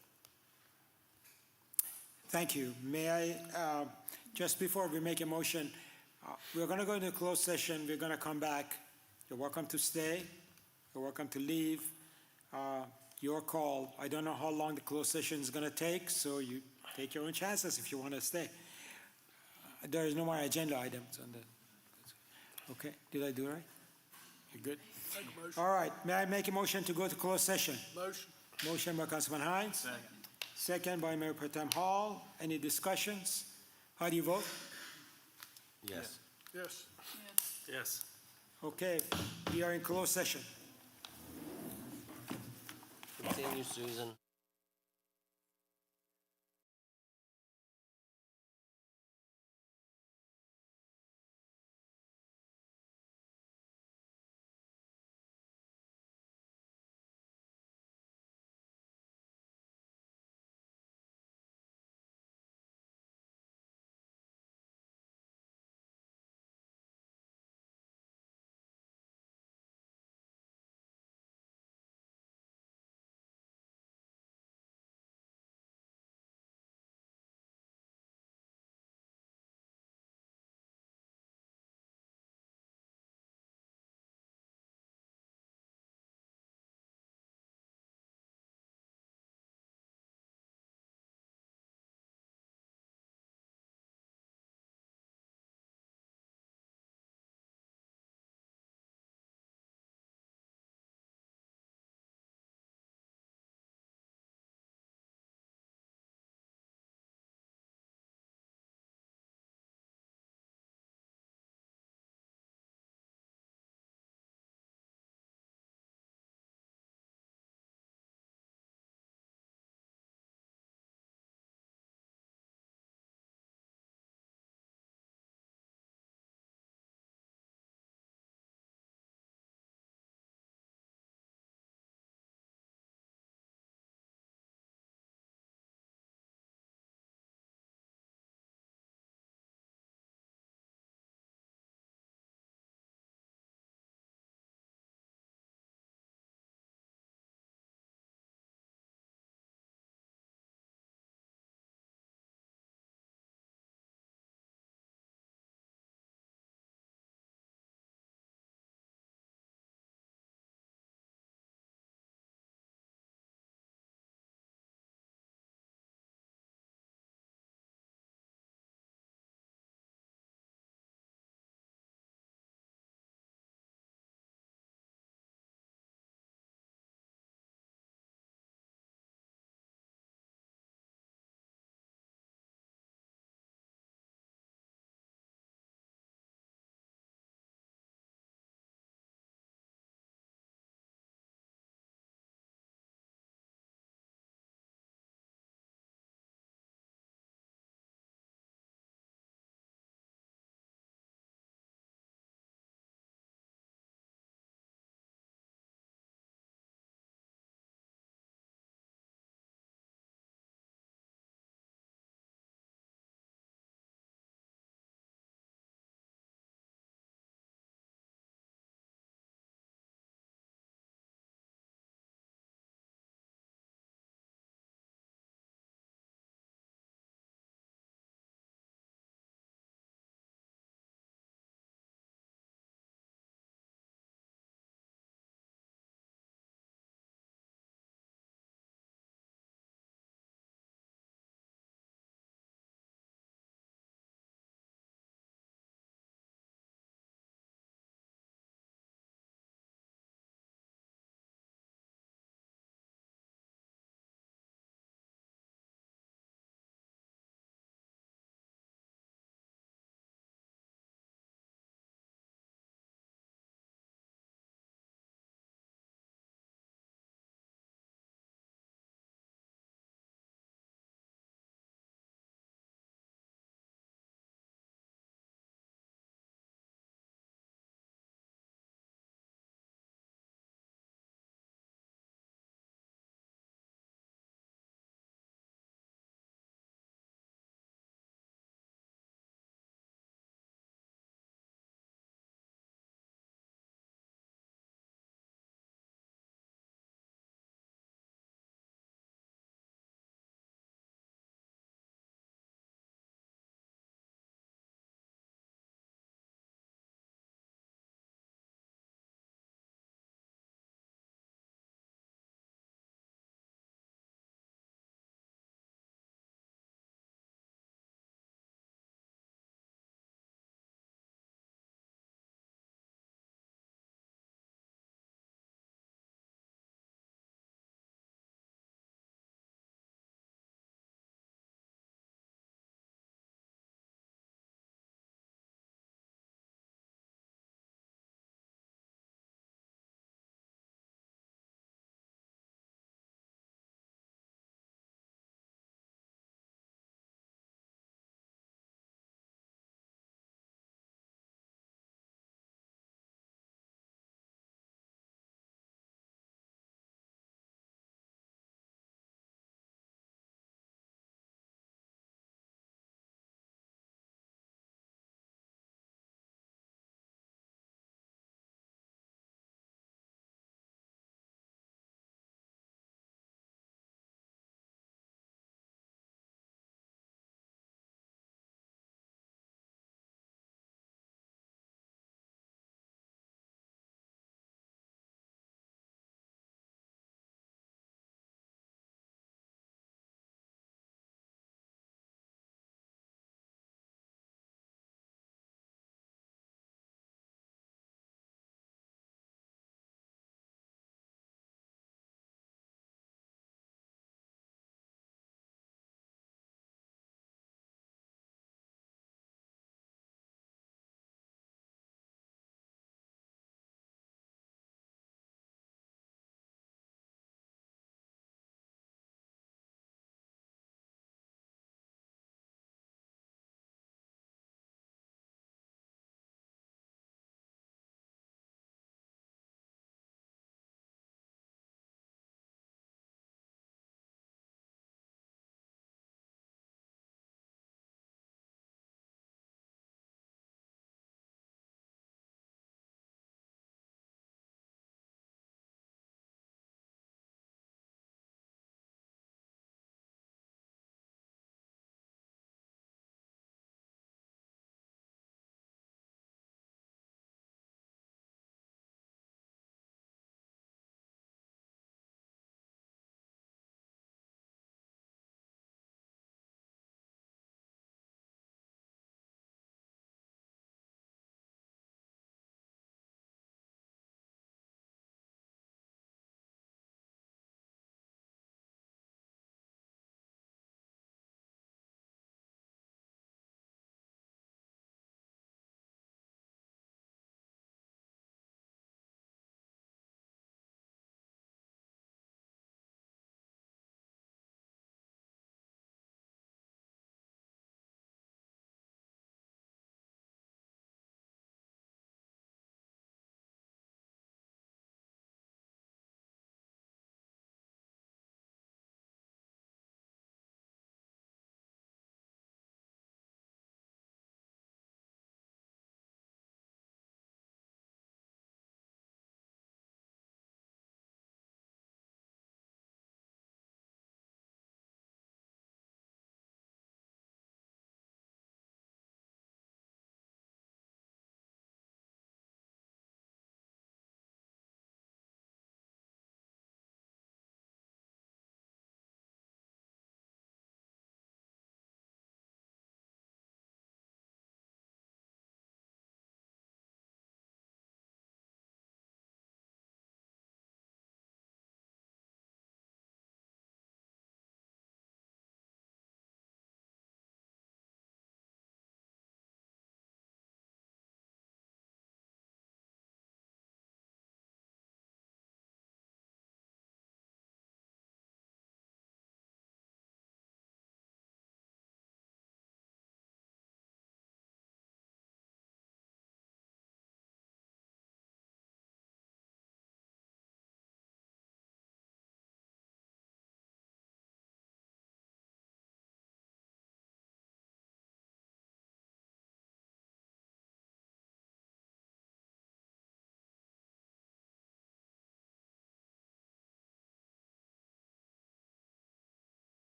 Thank you. May I, just before we make a motion, we're going to go into closed session. We're going to come back. You're welcome to stay. You're welcome to leave. Your call. I don't know how long the closed session is going to take, so you take your own chances if you want to stay. There is no more agenda items on the. Okay, did I do it right? You good? Make a motion. All right, may I make a motion to go to closed session? Motion. Motion by Councilman Hines. Second. Second by Mayor Pro Tem Hall. Any discussions? How do you vote? Yes. Yes. Yes. Okay, we are in closed session. Continue, Susan.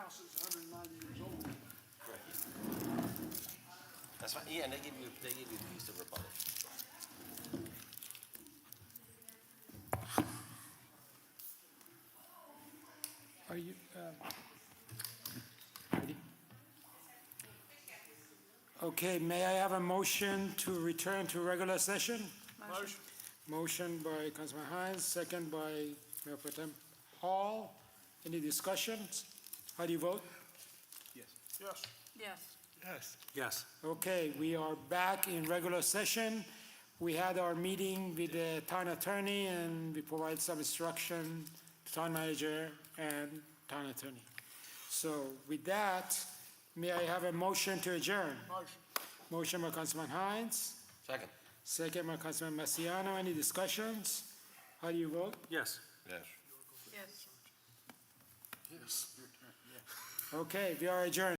house is 190 years old. That's fine, yeah, and they give you a piece to rebut it. Are you, ready? Okay, may I have a motion to return to regular session? Motion. Motion by Councilman Hines, second by Mayor Pro Tem Hall. Any discussions? How do you vote? Yes. Yes. Yes. Okay, we are back in regular session. We had our meeting with the town attorney, and we provided some instruction to town manager and town attorney. So with that, may I have a motion to adjourn? Motion. Motion by Councilman Hines, Second. second by Councilman Masiano. Any discussions? How do you vote? Yes. Yes. Yes. Yes. Okay, we are adjourned.